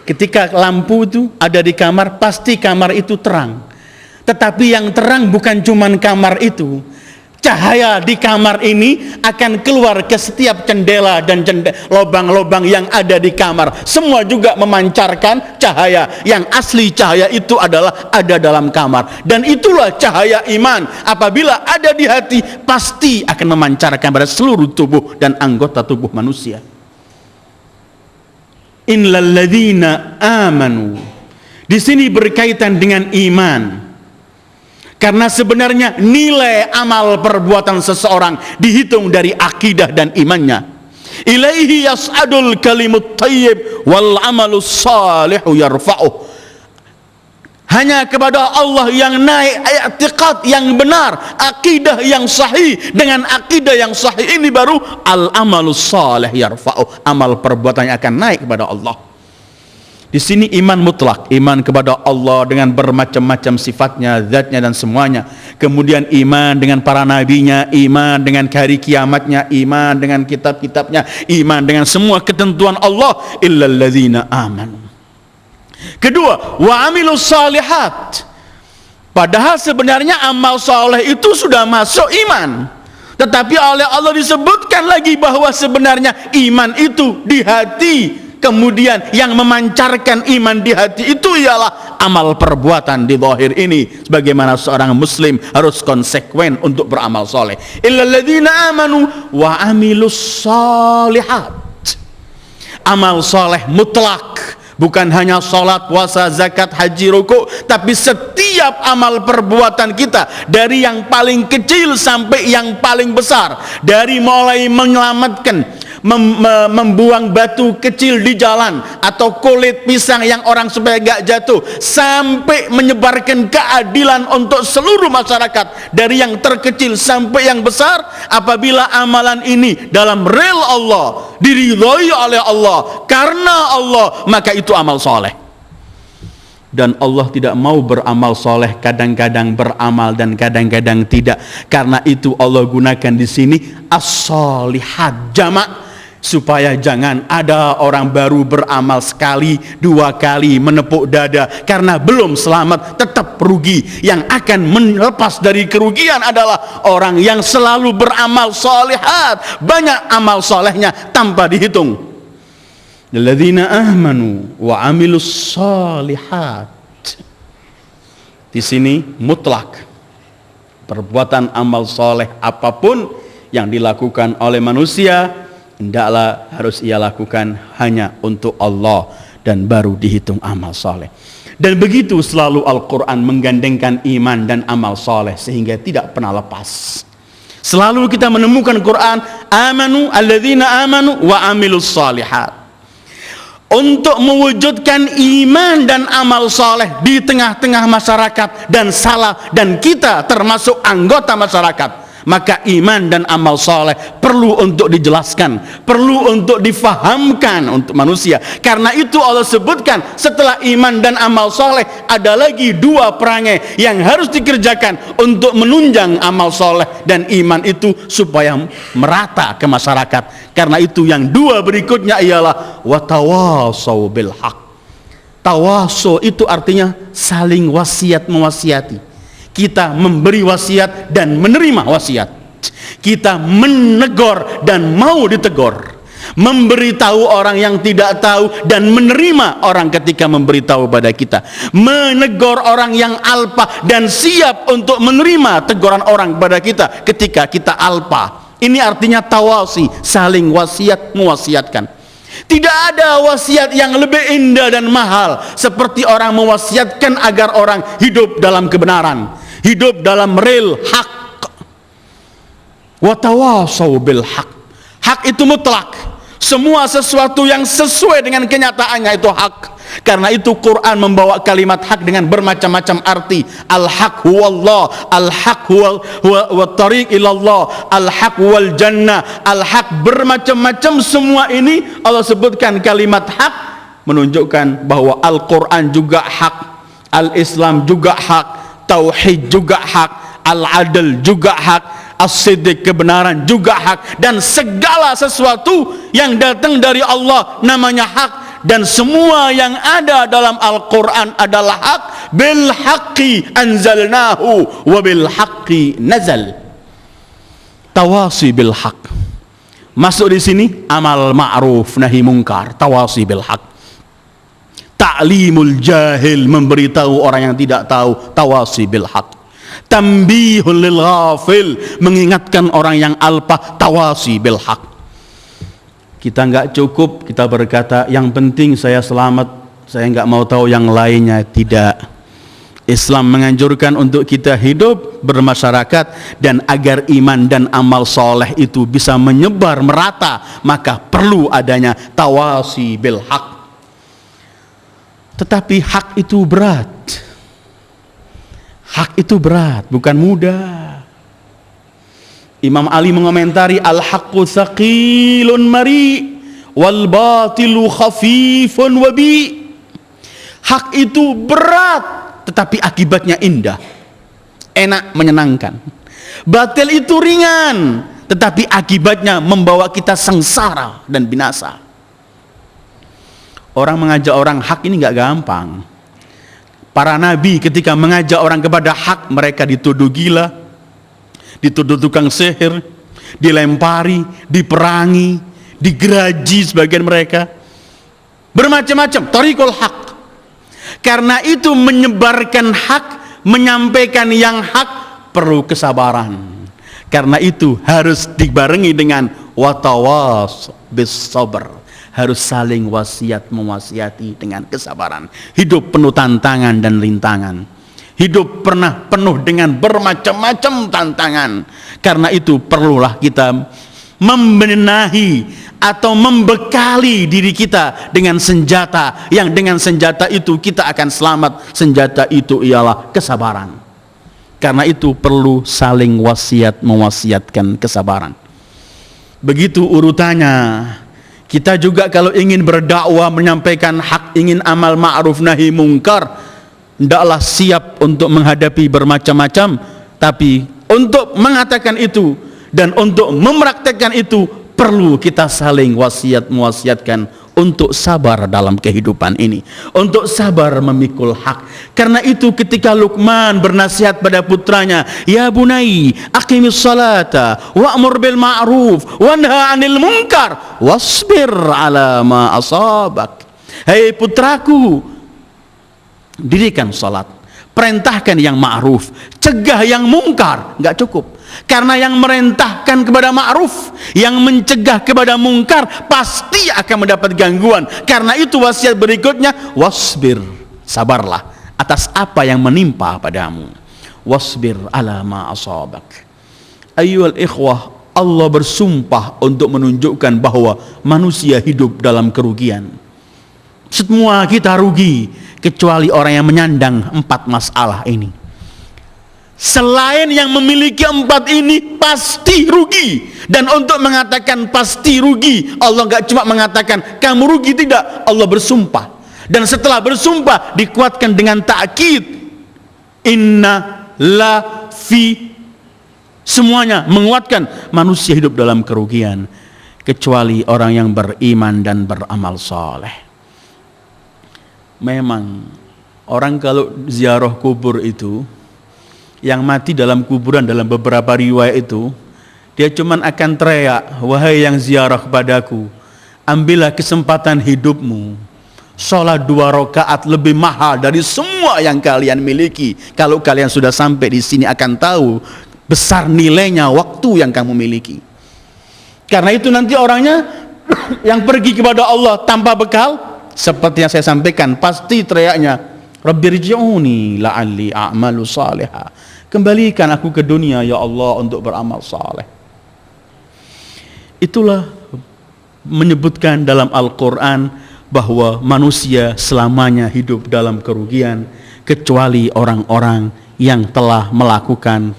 Ketika lampu itu ada di kamar, pasti kamar itu terang. Tetapi yang terang bukan cuma kamar itu. Cahaya di kamar ini akan keluar ke setiap jendela dan lubang-lubang yang ada di kamar. Semua juga memancarkan cahaya. Yang asli cahaya itu adalah ada dalam kamar. Dan itulah cahaya iman. Apabila ada di hati, pasti akan memancarkan pada seluruh tubuh dan anggota tubuh manusia. Innal ladzina amanu. Di sini berkaitan dengan iman. Karena sebenarnya nilai amal perbuatan seseorang dihitung dari akidah dan imannya. Ilaihi yas'adul kalimut thayyib wal amalus salihu yarfa'uh. Hanya kepada Allah yang naik i'tiqad yang benar, akidah yang sahih. Dengan akidah yang sahih ini baru al amalus salih yarfa'uh, amal perbuatan yang akan naik kepada Allah. Di sini iman mutlak, iman kepada Allah dengan bermacam-macam sifatnya, zatnya dan semuanya. Kemudian iman dengan para nabinya, iman dengan hari kiamatnya, iman dengan kitab-kitabnya, iman dengan semua ketentuan Allah. Illalladzina amanu. Kedua, wa amilus salihat. Padahal sebenarnya amal saleh itu sudah masuk iman. Tetapi oleh Allah disebutkan lagi bahwa sebenarnya iman itu di hati. Kemudian yang memancarkan iman di hati itu ialah amal perbuatan di zahir ini. Sebagaimana seorang muslim harus konsekuen untuk beramal soleh. Illalladzina amanu wa amilus salihat. Amal soleh mutlak. Bukan hanya sholat, puasa, zakat, haji, ruku, tapi setiap amal perbuatan kita, dari yang paling kecil sampai yang paling besar, dari mulai menyelamatkan, membuang batu kecil di jalan atau kulit pisang yang orang supaya gak jatuh, sampai menyebarkan keadilan untuk seluruh masyarakat, dari yang terkecil sampai yang besar. Apabila amalan ini dalam real Allah, diridhoi oleh Allah, karena Allah, maka itu amal soleh. Dan Allah tidak mau beramal soleh, kadang-kadang beramal dan kadang-kadang tidak. Karena itu Allah gunakan di sini as-solihat jamak, supaya jangan ada orang baru beramal sekali, dua kali menepuk dada karena belum selamat, tetap rugi. Yang akan melepas dari kerugian adalah orang yang selalu beramal solihat, banyak amal solehnya tanpa dihitung. Alladzina amanu wa amilus solihat. Di sini mutlak. Perbuatan amal soleh apapun yang dilakukan oleh manusia, hendaklah harus ia lakukan hanya untuk Allah, dan baru dihitung amal soleh. Dan begitu selalu Al-Quran menggandengkan iman dan amal soleh, sehingga tidak pernah lepas. Selalu kita menemukan Quran, amanu alladzina amanu wa amilus solihat. Untuk mewujudkan iman dan amal soleh di tengah-tengah masyarakat dan salaf, dan kita termasuk anggota masyarakat, maka iman dan amal soleh perlu untuk dijelaskan, perlu untuk difahamkan untuk manusia. Karena itu Allah sebutkan setelah iman dan amal soleh ada lagi dua perangai yang harus dikerjakan untuk menunjang amal soleh dan iman itu supaya merata ke masyarakat. Karena itu yang dua berikutnya ialah watawasau bil haq. Tawaso itu artinya saling wasiat mewasiati. Kita memberi wasiat dan menerima wasiat. Kita menegur dan mau ditegur. Memberitahu orang yang tidak tahu dan menerima orang ketika memberitahu pada kita. Menegur orang yang alpa dan siap untuk menerima teguran orang pada kita ketika kita alpa. Ini artinya tawasi, saling wasiat mewasiatkan. Tidak ada wasiat yang lebih indah dan mahal seperti orang mewasiatkan agar orang hidup dalam kebenaran, hidup dalam rel hak. Watawasau bil haq. Hak itu mutlak. Semua sesuatu yang sesuai dengan kenyataannya itu hak. Karena itu Quran membawa kalimat hak dengan bermacam-macam arti. Al-haq huwallah, al-haq huwa tariq ilallah, al-haq wal jannah, al-haq, bermacam-macam. Semua ini Allah sebutkan kalimat hak, menunjukkan bahwa Al-Quran juga hak, Al-Islam juga hak, Tauhid juga hak, Al-Adl juga hak, As-Siddiq kebenaran juga hak, dan segala sesuatu yang datang dari Allah namanya hak. Dan semua yang ada dalam Al-Quran adalah hak. Bil haqqi anzalnahu wa bil haqqi nazal. Tawasi bil haq. Masuk di sini amal ma'ruf nahi mungkar, tawasi bil haq. Ta'limul jahil, memberitahu orang yang tidak tahu, tawasi bil haq. Tambihul lil ghafil, mengingatkan orang yang alpa, tawasi bil haq. Kita nggak cukup kita berkata yang penting saya selamat, saya nggak mau tahu yang lainnya. Tidak. Islam menganjurkan untuk kita hidup bermasyarakat, dan agar iman dan amal soleh itu bisa menyebar merata, maka perlu adanya tawasi bil haq. Tetapi hak itu berat. Hak itu berat, bukan mudah. Imam Ali mengomentari, al-haqqu thaqilun mari wal batilu khafifun wabi. Hak itu berat, tetapi akibatnya indah, enak, menyenangkan. Batil itu ringan, tetapi akibatnya membawa kita sengsara dan binasa. Orang mengajak orang hak ini nggak gampang. Para nabi ketika mengajak orang kepada hak, mereka dituduh gila, dituduh tukang sihir, dilempari, diperangi, digeraji sebagian mereka, bermacam-macam. Thariqul haq. Karena itu menyebarkan hak, menyampaikan yang hak perlu kesabaran. Karena itu harus dibarengi dengan watawas bis sabr. Harus saling wasiat mewasiati dengan kesabaran. Hidup penuh tantangan dan rintangan. Hidup pernah penuh dengan bermacam-macam tantangan. Karena itu perlulah kita membenahi atau membekali diri kita dengan senjata, yang dengan senjata itu kita akan selamat. Senjata itu ialah kesabaran. Karena itu perlu saling wasiat mewasiatkan kesabaran. Begitu urutannya. Kita juga kalau ingin berdakwah, menyampaikan hak, ingin amal ma'ruf nahi mungkar, hendaklah siap untuk menghadapi bermacam-macam. Tapi untuk mengatakan itu dan untuk mempraktekkan itu perlu kita saling wasiat mewasiatkan untuk sabar dalam kehidupan ini, untuk sabar memikul hak. Karena itu ketika Luqman bernasihat pada putranya, ya bunai aqimis salata wa'mur bil ma'ruf wanha 'anil munkar wasbir 'ala ma asabak. Hei putraku, dirikan salat, Perintahkan yang ma'ruf, cegah yang mungkar. Enggak cukup. Karena yang merintahkan kepada ma'ruf, yang mencegah kepada mungkar, pasti akan mendapat gangguan. Karena itu wasiat berikutnya, wasbir, sabarlah atas apa yang menimpa padamu. Wasbir ala ma asabak. Ayyuhal ikhwah, Allah bersumpah untuk menunjukkan bahwa manusia hidup dalam kerugian. Semua kita rugi, kecuali orang yang menyandang 4 masalah ini. Selain yang memiliki 4 ini pasti rugi. Dan untuk mengatakan pasti rugi, Allah enggak cuma mengatakan kamu rugi, tidak. Allah bersumpah. Dan setelah bersumpah dikuatkan dengan ta'kid. Inna la fi, semuanya menguatkan manusia hidup dalam kerugian, kecuali orang yang beriman dan beramal saleh. Memang orang kalau ziarah kubur itu, yang mati dalam kuburan dalam beberapa riwayat itu, dia cuman akan teriak, wahai yang ziarah kepadaku, ambillah kesempatan hidupmu, sholat 2 rakaat lebih mahal dari semua yang kalian miliki. Kalau kalian sudah sampai di sini akan tahu besar nilainya waktu yang kamu miliki. Karena itu nanti orangnya yang pergi kepada Allah tanpa bekal, seperti yang saya sampaikan, pasti teriaknya, Rabbirji'uni la'alli a'malu salihah. Kembalikan aku ke dunia ya Allah untuk beramal saleh. Itulah menyebutkan dalam Al-Quran bahwa manusia selamanya hidup dalam kerugian, kecuali orang-orang yang telah melakukan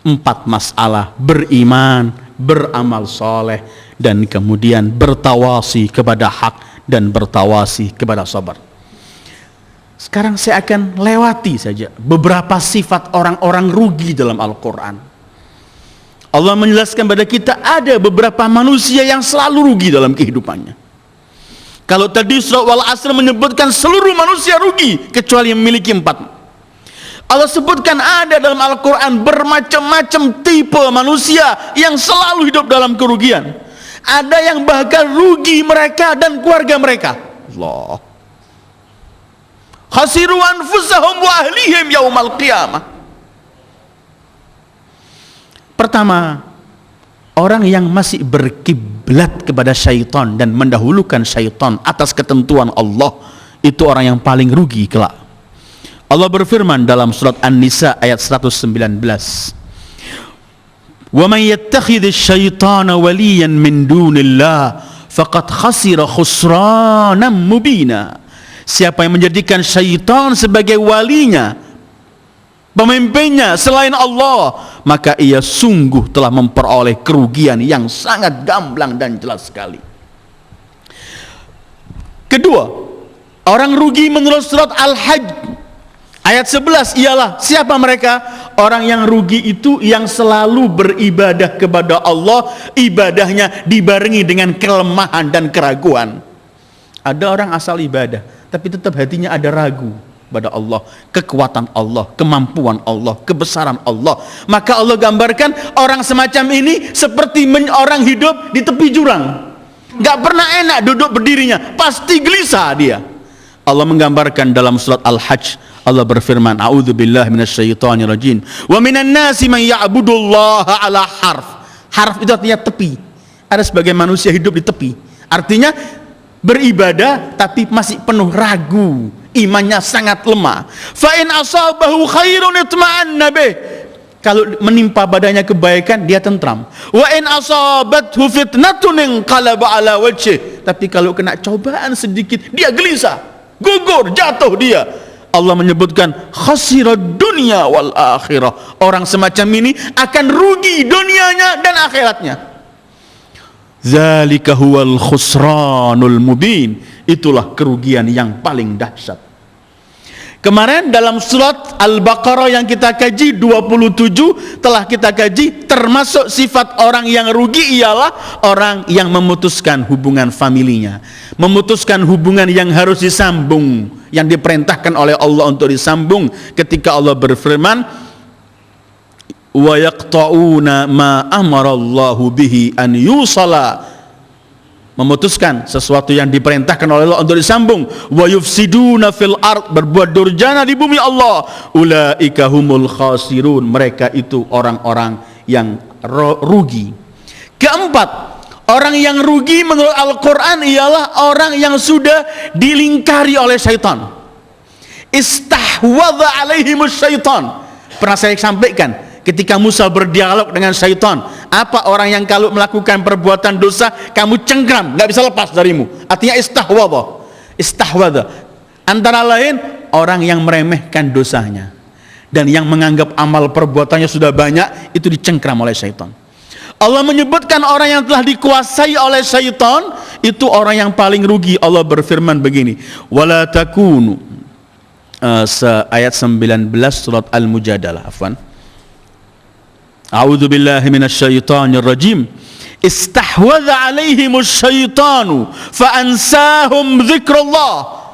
4 masalah: beriman, beramal saleh, dan kemudian bertawasi kepada hak dan bertawasi kepada sabar. Sekarang saya akan lewati saja beberapa sifat orang-orang rugi dalam Al-Quran. Allah menjelaskan pada kita ada beberapa manusia yang selalu rugi dalam kehidupannya. Kalau tadi surah Wal Asr menyebutkan seluruh manusia rugi kecuali yang memiliki 4. Allah sebutkan ada dalam Al-Quran bermacam-macam tipe manusia yang selalu hidup dalam kerugian. Ada yang bahkan rugi mereka dan keluarga mereka. Allah. Khasiru anfusahum wa ahlihim yaumal qiyamah. Pertama, orang yang masih berkiblat kepada syaitan dan mendahulukan syaitan atas ketentuan Allah, itu orang yang paling rugi kelak. Allah berfirman dalam surat An-Nisa ayat 119. Wa man yattakhidhish syaitana waliyan min dunillah faqad khasira khusranan mubina. Siapa yang menjadikan syaitan sebagai walinya, pemimpinnya selain Allah, maka ia sungguh telah memperoleh kerugian yang sangat gamblang dan jelas sekali. Kedua, orang rugi menurut surat Al-Hajj ayat 11 ialah siapa mereka? Orang yang rugi itu yang selalu beribadah kepada Allah, ibadahnya dibarengi dengan kelemahan dan keraguan. Ada orang asal ibadah, tapi tetap hatinya ada ragu pada Allah, kekuatan Allah, kemampuan Allah, kebesaran Allah. Maka Allah gambarkan orang semacam ini seperti orang hidup di tepi jurang. Gak pernah enak duduk berdirinya, pasti gelisah dia. Allah menggambarkan dalam surat Al-Hajj, Allah berfirman, a'udzubillahi minasyaitonir rajim. Wa minan nasi man ya'budullaha 'ala harf. Harf itu artinya tepi. Ada sebagian manusia hidup di tepi. Artinya beribadah tapi masih penuh ragu, imannya sangat lemah. Fa in asabahu khairun itma'anna bih. Kalau menimpa badannya kebaikan, dia tentram. Wa in asabathu fitnatun inqalaba 'ala wajhih. Tapi kalau kena cobaan sedikit, dia gelisah, gugur, jatuh dia. Allah menyebutkan khasirad dunya wal akhirah. Orang semacam ini akan rugi dunianya dan akhiratnya. Zalika huwal khusranul mubin. Itulah kerugian yang paling dahsyat. Kemarin dalam surat Al-Baqarah yang kita kaji 27 telah kita kaji, termasuk sifat orang yang rugi ialah orang yang memutuskan hubungan familinya, memutuskan hubungan yang harus disambung, yang diperintahkan oleh Allah untuk disambung, ketika Allah berfirman wa yaqta'una ma amarallahu bihi an yusala memutuskan sesuatu yang diperintahkan oleh Allah untuk disambung. Wa yufsiduna fil ard, berbuat durjana di bumi Allah. Ulaika humul khasirun, mereka itu orang-orang yang rugi. Keempat, orang yang rugi menurut Al-Quran ialah orang yang sudah dilingkari oleh syaitan. Istahwadha alaihimus syaitan. Pernah saya sampaikan ketika Musa berdialog dengan syaitan, apa orang yang kalau melakukan perbuatan dosa kamu cengkram, nggak bisa lepas darimu, artinya istahwadha. Antara lain orang yang meremehkan dosanya dan yang menganggap amal perbuatannya sudah banyak, itu dicengkram oleh syaitan. Allah menyebutkan orang yang telah dikuasai oleh syaitan itu orang yang paling rugi. Allah berfirman begini, wala takunu, ayat 19 surat Al-Mujadalah, afwan. A'udzu billahi minasyaitonir rajim. Istahwadha 'alaihimus syaitanu fa ansahum zikrullah.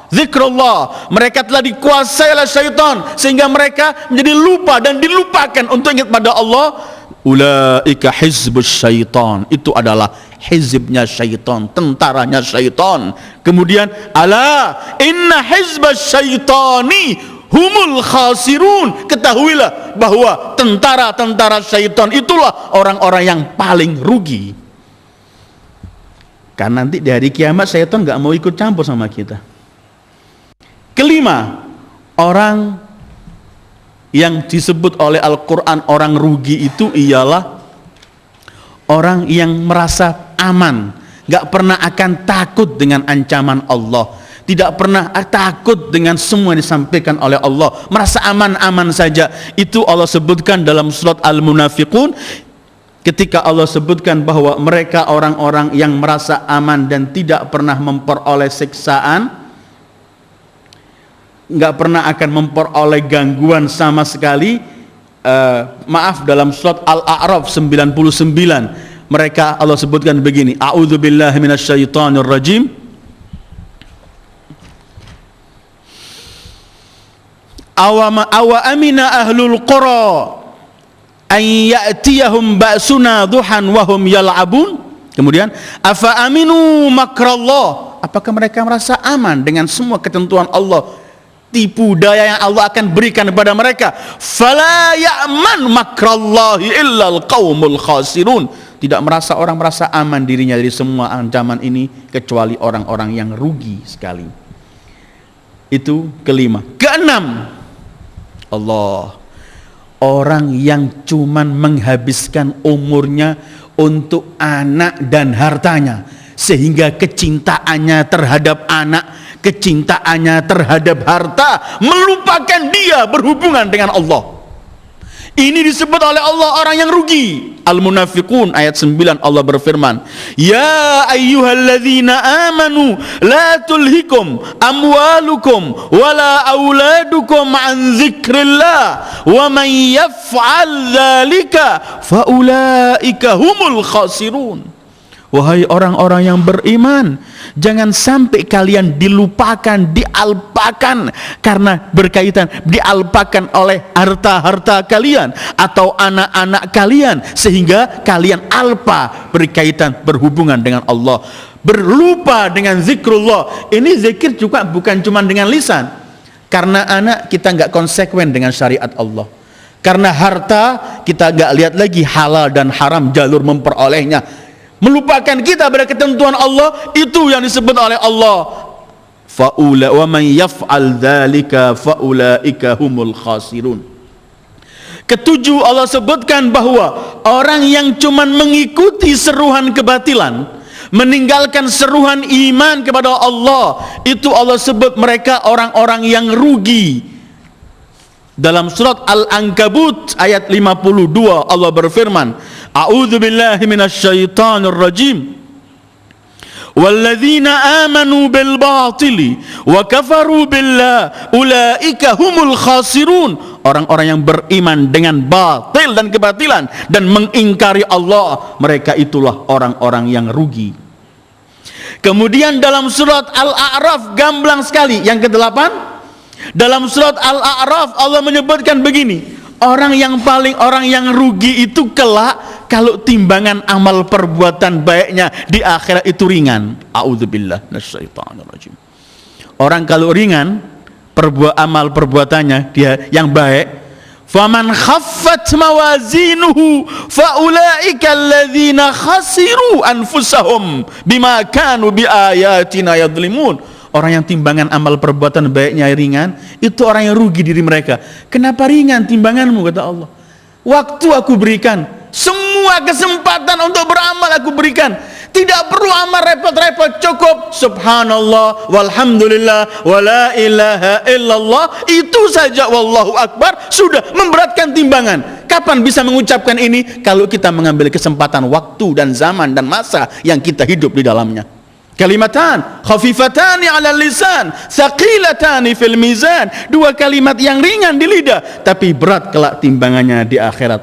Mereka telah dikuasai oleh syaitan sehingga mereka menjadi lupa dan dilupakan untuk ingat pada Allah. Ulaika hizbus syaitan, itu adalah hizibnya syaitan, tentaranya syaitan. Kemudian ala inna hizbas syaitani humul khasirun, ketahuilah bahwa tentara-tentara syaitan itulah orang-orang yang paling rugi. Karena nanti di hari kiamat syaitan gak mau ikut campur sama kita. Kelima, orang yang disebut oleh Al-Quran orang rugi itu ialah orang yang merasa aman, gak pernah akan takut dengan ancaman Allah, tidak pernah takut dengan semua yang disampaikan oleh Allah, merasa aman-aman saja. Itu Allah sebutkan dalam surat Al-Munafiqun ketika Allah sebutkan bahwa mereka orang-orang yang merasa aman dan tidak pernah memperoleh siksaan, nggak pernah akan memperoleh gangguan sama sekali. Maaf, dalam surat Al-A'raf 99 mereka Allah sebutkan begini, a'udzubillahi minasyaitonir rajim. Awa amina ahlul qura an ya'tiyahum ba'suna duhan wa hum yal'abun. Kemudian afa aminu makrallah, apakah mereka merasa aman dengan semua ketentuan Allah, tipu daya yang Allah akan berikan kepada mereka? Fala ya'man makrallahi illal qaumul khasirun. Tidak merasa orang merasa aman dirinya dari semua ancaman ini kecuali orang-orang yang rugi sekali. Itu kelima. Keenam, Allah, orang yang cuman menghabiskan umurnya untuk anak dan hartanya, sehingga kecintaannya terhadap anak, kecintaannya terhadap harta melupakan dia berhubungan dengan Allah. Ini disebut oleh Allah orang yang rugi. Al-Munafiqun ayat 9 Allah berfirman, ya ayyuhalladzina amanu la tulhikum amwalukum wala auladukum an dzikrillah wa man yaf'al dzalika faulaika humul khasirun. Wahai orang-orang yang beriman, jangan sampai kalian dilupakan, dialpakan karena berkaitan, dialpakan oleh harta-harta kalian atau anak-anak kalian, sehingga kalian alpa berkaitan berhubungan dengan Allah, berlupa dengan zikrullah. Ini zikir juga bukan cuma dengan lisan. Karena anak kita nggak konsekuen dengan syariat Allah. Karena harta kita nggak lihat lagi halal dan haram jalur memperolehnya, melupakan kita pada ketentuan Allah. Itu yang disebut oleh Allah, faula wa man yaf'al dzalika faulaika humul khasirun. Ketujuh, Allah sebutkan bahwa orang yang cuman mengikuti seruan kebatilan, meninggalkan seruan iman kepada Allah, itu Allah sebut mereka orang-orang yang rugi. Dalam surat Al-Ankabut ayat 52 Allah berfirman, a'udzubillahi minasyaitonir rajim. Walladzina amanu bil batili wa kafaru billah ulaika humul khasirun. Orang-orang yang beriman dengan batil dan kebatilan dan mengingkari Allah, mereka itulah orang-orang yang rugi. Kemudian dalam surat Al-A'raf gamblang sekali yang ke-8, dalam surat Al-A'raf Allah menyebutkan begini, Orang yang rugi itu kelak kalau timbangan amal perbuatan baiknya di akhirat itu ringan. A'udzubillah minasyaitonirrajim. Orang kalau ringan amal perbuatannya dia yang baik, faman khaffat mawazinuhu faulaika alladzina khasiru anfusahum bima kanu biayatina yadhlimun. Orang yang timbangan amal perbuatan baiknya ringan, itu orang yang rugi diri mereka. Kenapa ringan timbanganmu, kata Allah? Waktu aku berikan, semua kesempatan untuk beramal aku berikan. Tidak perlu amal repot-repot, cukup subhanallah walhamdulillah wala ilaha illallah, itu saja wallahu akbar sudah memberatkan timbangan. Kapan bisa mengucapkan ini? Kalau kita mengambil kesempatan waktu dan zaman dan masa yang kita hidup di dalamnya. Kalimatan khafifatani 'ala lisan, tsaqilatani fil mizan. Dua kalimat yang ringan di lidah tapi berat kelak timbangannya di akhirat.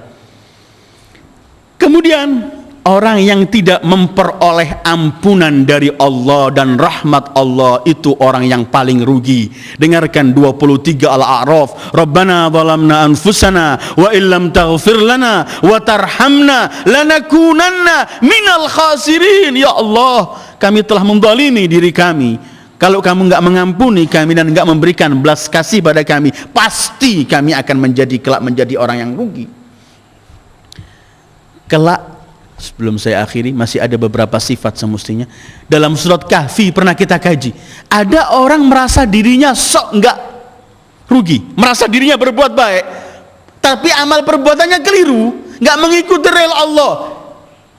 Kemudian orang yang tidak memperoleh ampunan dari Allah dan rahmat Allah itu orang yang paling rugi. Dengarkan 23 Al-A'raf. Rabbana zalamna anfusana wa illam taghfir lana wa tarhamna lanakunanna minal khasirin. Ya Allah, kami telah menzalimi diri kami. Kalau kamu enggak mengampuni kami dan enggak memberikan belas kasih pada kami, pasti kami akan kelak menjadi orang yang rugi. Kelak, sebelum saya akhiri, masih ada beberapa sifat semestinya. Dalam surat Kahfi pernah kita kaji. Ada orang merasa dirinya sok enggak rugi, merasa dirinya berbuat baik, tapi amal perbuatannya keliru, enggak mengikuti rel Allah.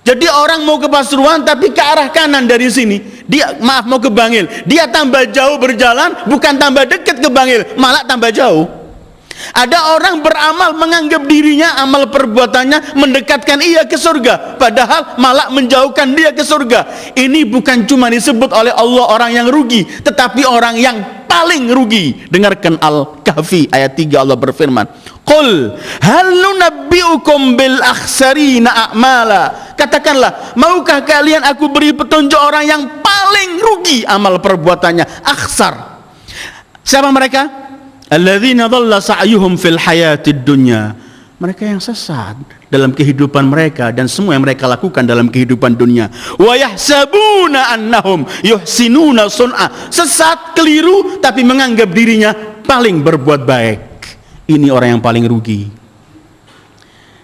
Jadi orang mau ke Pasuruan tapi ke arah kanan dari sini. Dia mau ke Bangil. Dia tambah jauh berjalan, bukan tambah dekat ke Bangil, malah tambah jauh. Ada orang beramal menganggap dirinya amal perbuatannya mendekatkan ia ke surga, padahal malah menjauhkan dia ke surga. Ini bukan cuma disebut oleh Allah orang yang rugi, tetapi orang yang paling rugi. Dengarkan Al-Kahfi ayat 3, Allah berfirman, Qul hal nunabbi'ukum bil akhsarina a'mala. Katakanlah, maukah kalian aku beri petunjuk orang yang paling rugi amal perbuatannya, akhsar. Siapa mereka? Alladzina dhalla sa'yuhum fil hayatid dunya. Mereka yang sesat dalam kehidupan mereka dan semua yang mereka lakukan dalam kehidupan dunia. Wa yahsabuna annahum yuhsinuna sun'a. Sesat, keliru, tapi menganggap dirinya paling berbuat baik. Ini orang yang paling rugi.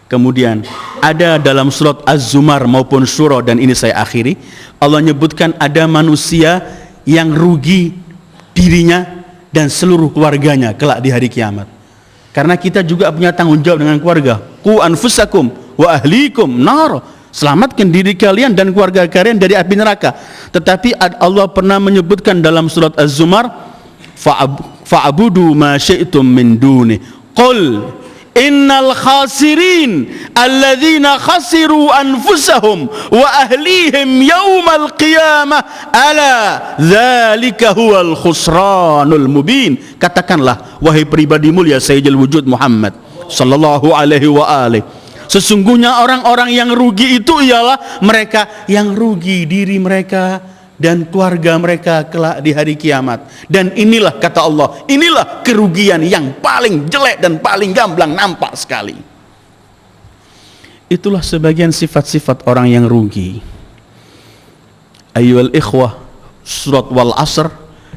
Kemudian ada dalam surat Az-Zumar maupun Syura, dan ini saya akhiri, Allah menyebutkan ada manusia yang rugi dirinya dan seluruh keluarganya kelak di hari kiamat. Karena kita juga punya tanggung jawab dengan keluarga. Qu anfusakum wa ahlikum nar. Selamatkan diri kalian dan keluarga kalian dari api neraka. Tetapi Allah pernah menyebutkan dalam surat Az-Zumar, fa'budu ma syi'tum min duni. Qul innal khasirin alladzina khasiru anfusahum wa ahlihim yaumal qiyamah ala dzalika huwal khusranul mubin. Katakanlah, wahai pribadi mulia Sayyidul Wujud Muhammad sallallahu alaihi wa alihi, sesungguhnya orang-orang yang rugi itu ialah mereka yang rugi diri mereka dan keluarga mereka kelak di hari kiamat. Dan inilah, kata Allah, inilah kerugian yang paling jelek dan paling gamblang nampak sekali. Itulah sebagian sifat-sifat orang yang rugi. Ayyuhal ikhwah, surat wal asr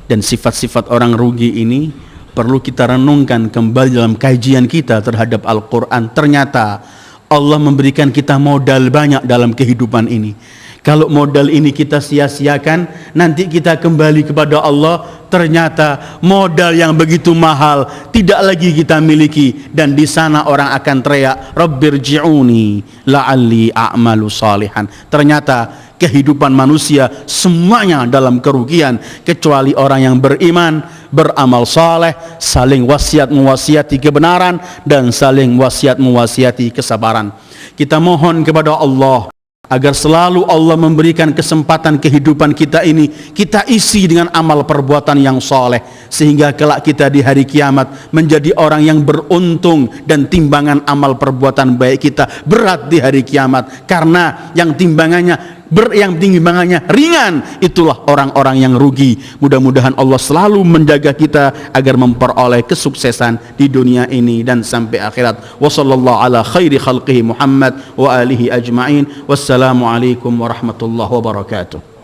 dan sifat-sifat orang rugi ini perlu kita renungkan kembali dalam kajian kita terhadap Al-Quran. Ternyata Allah memberikan kita modal banyak dalam kehidupan ini. Kalau modal ini kita sia-siakan, nanti kita kembali kepada Allah, ternyata modal yang begitu mahal tidak lagi kita miliki, dan di sana orang akan teriak, Rabbirji'uni la'alli a'malu salihan. Ternyata kehidupan manusia semuanya dalam kerugian, kecuali orang yang beriman, beramal saleh, saling wasiat mewasiati kebenaran dan saling wasiat mewasiati kesabaran. Kita mohon kepada Allah agar selalu Allah memberikan kesempatan kehidupan kita ini kita isi dengan amal perbuatan yang soleh, sehingga kelak kita di hari kiamat menjadi orang yang beruntung dan timbangan amal perbuatan baik kita berat di hari kiamat. Karena yang timbangannya yang timbangannya ringan, itulah orang-orang yang rugi. Mudah-mudahan Allah selalu menjaga kita agar memperoleh kesuksesan di dunia ini dan sampai akhirat. Wa sallallahu ala khairi khalqihi Muhammad wa alihi ajma'in. Wassalamu alaikum warahmatullahi wabarakatuh.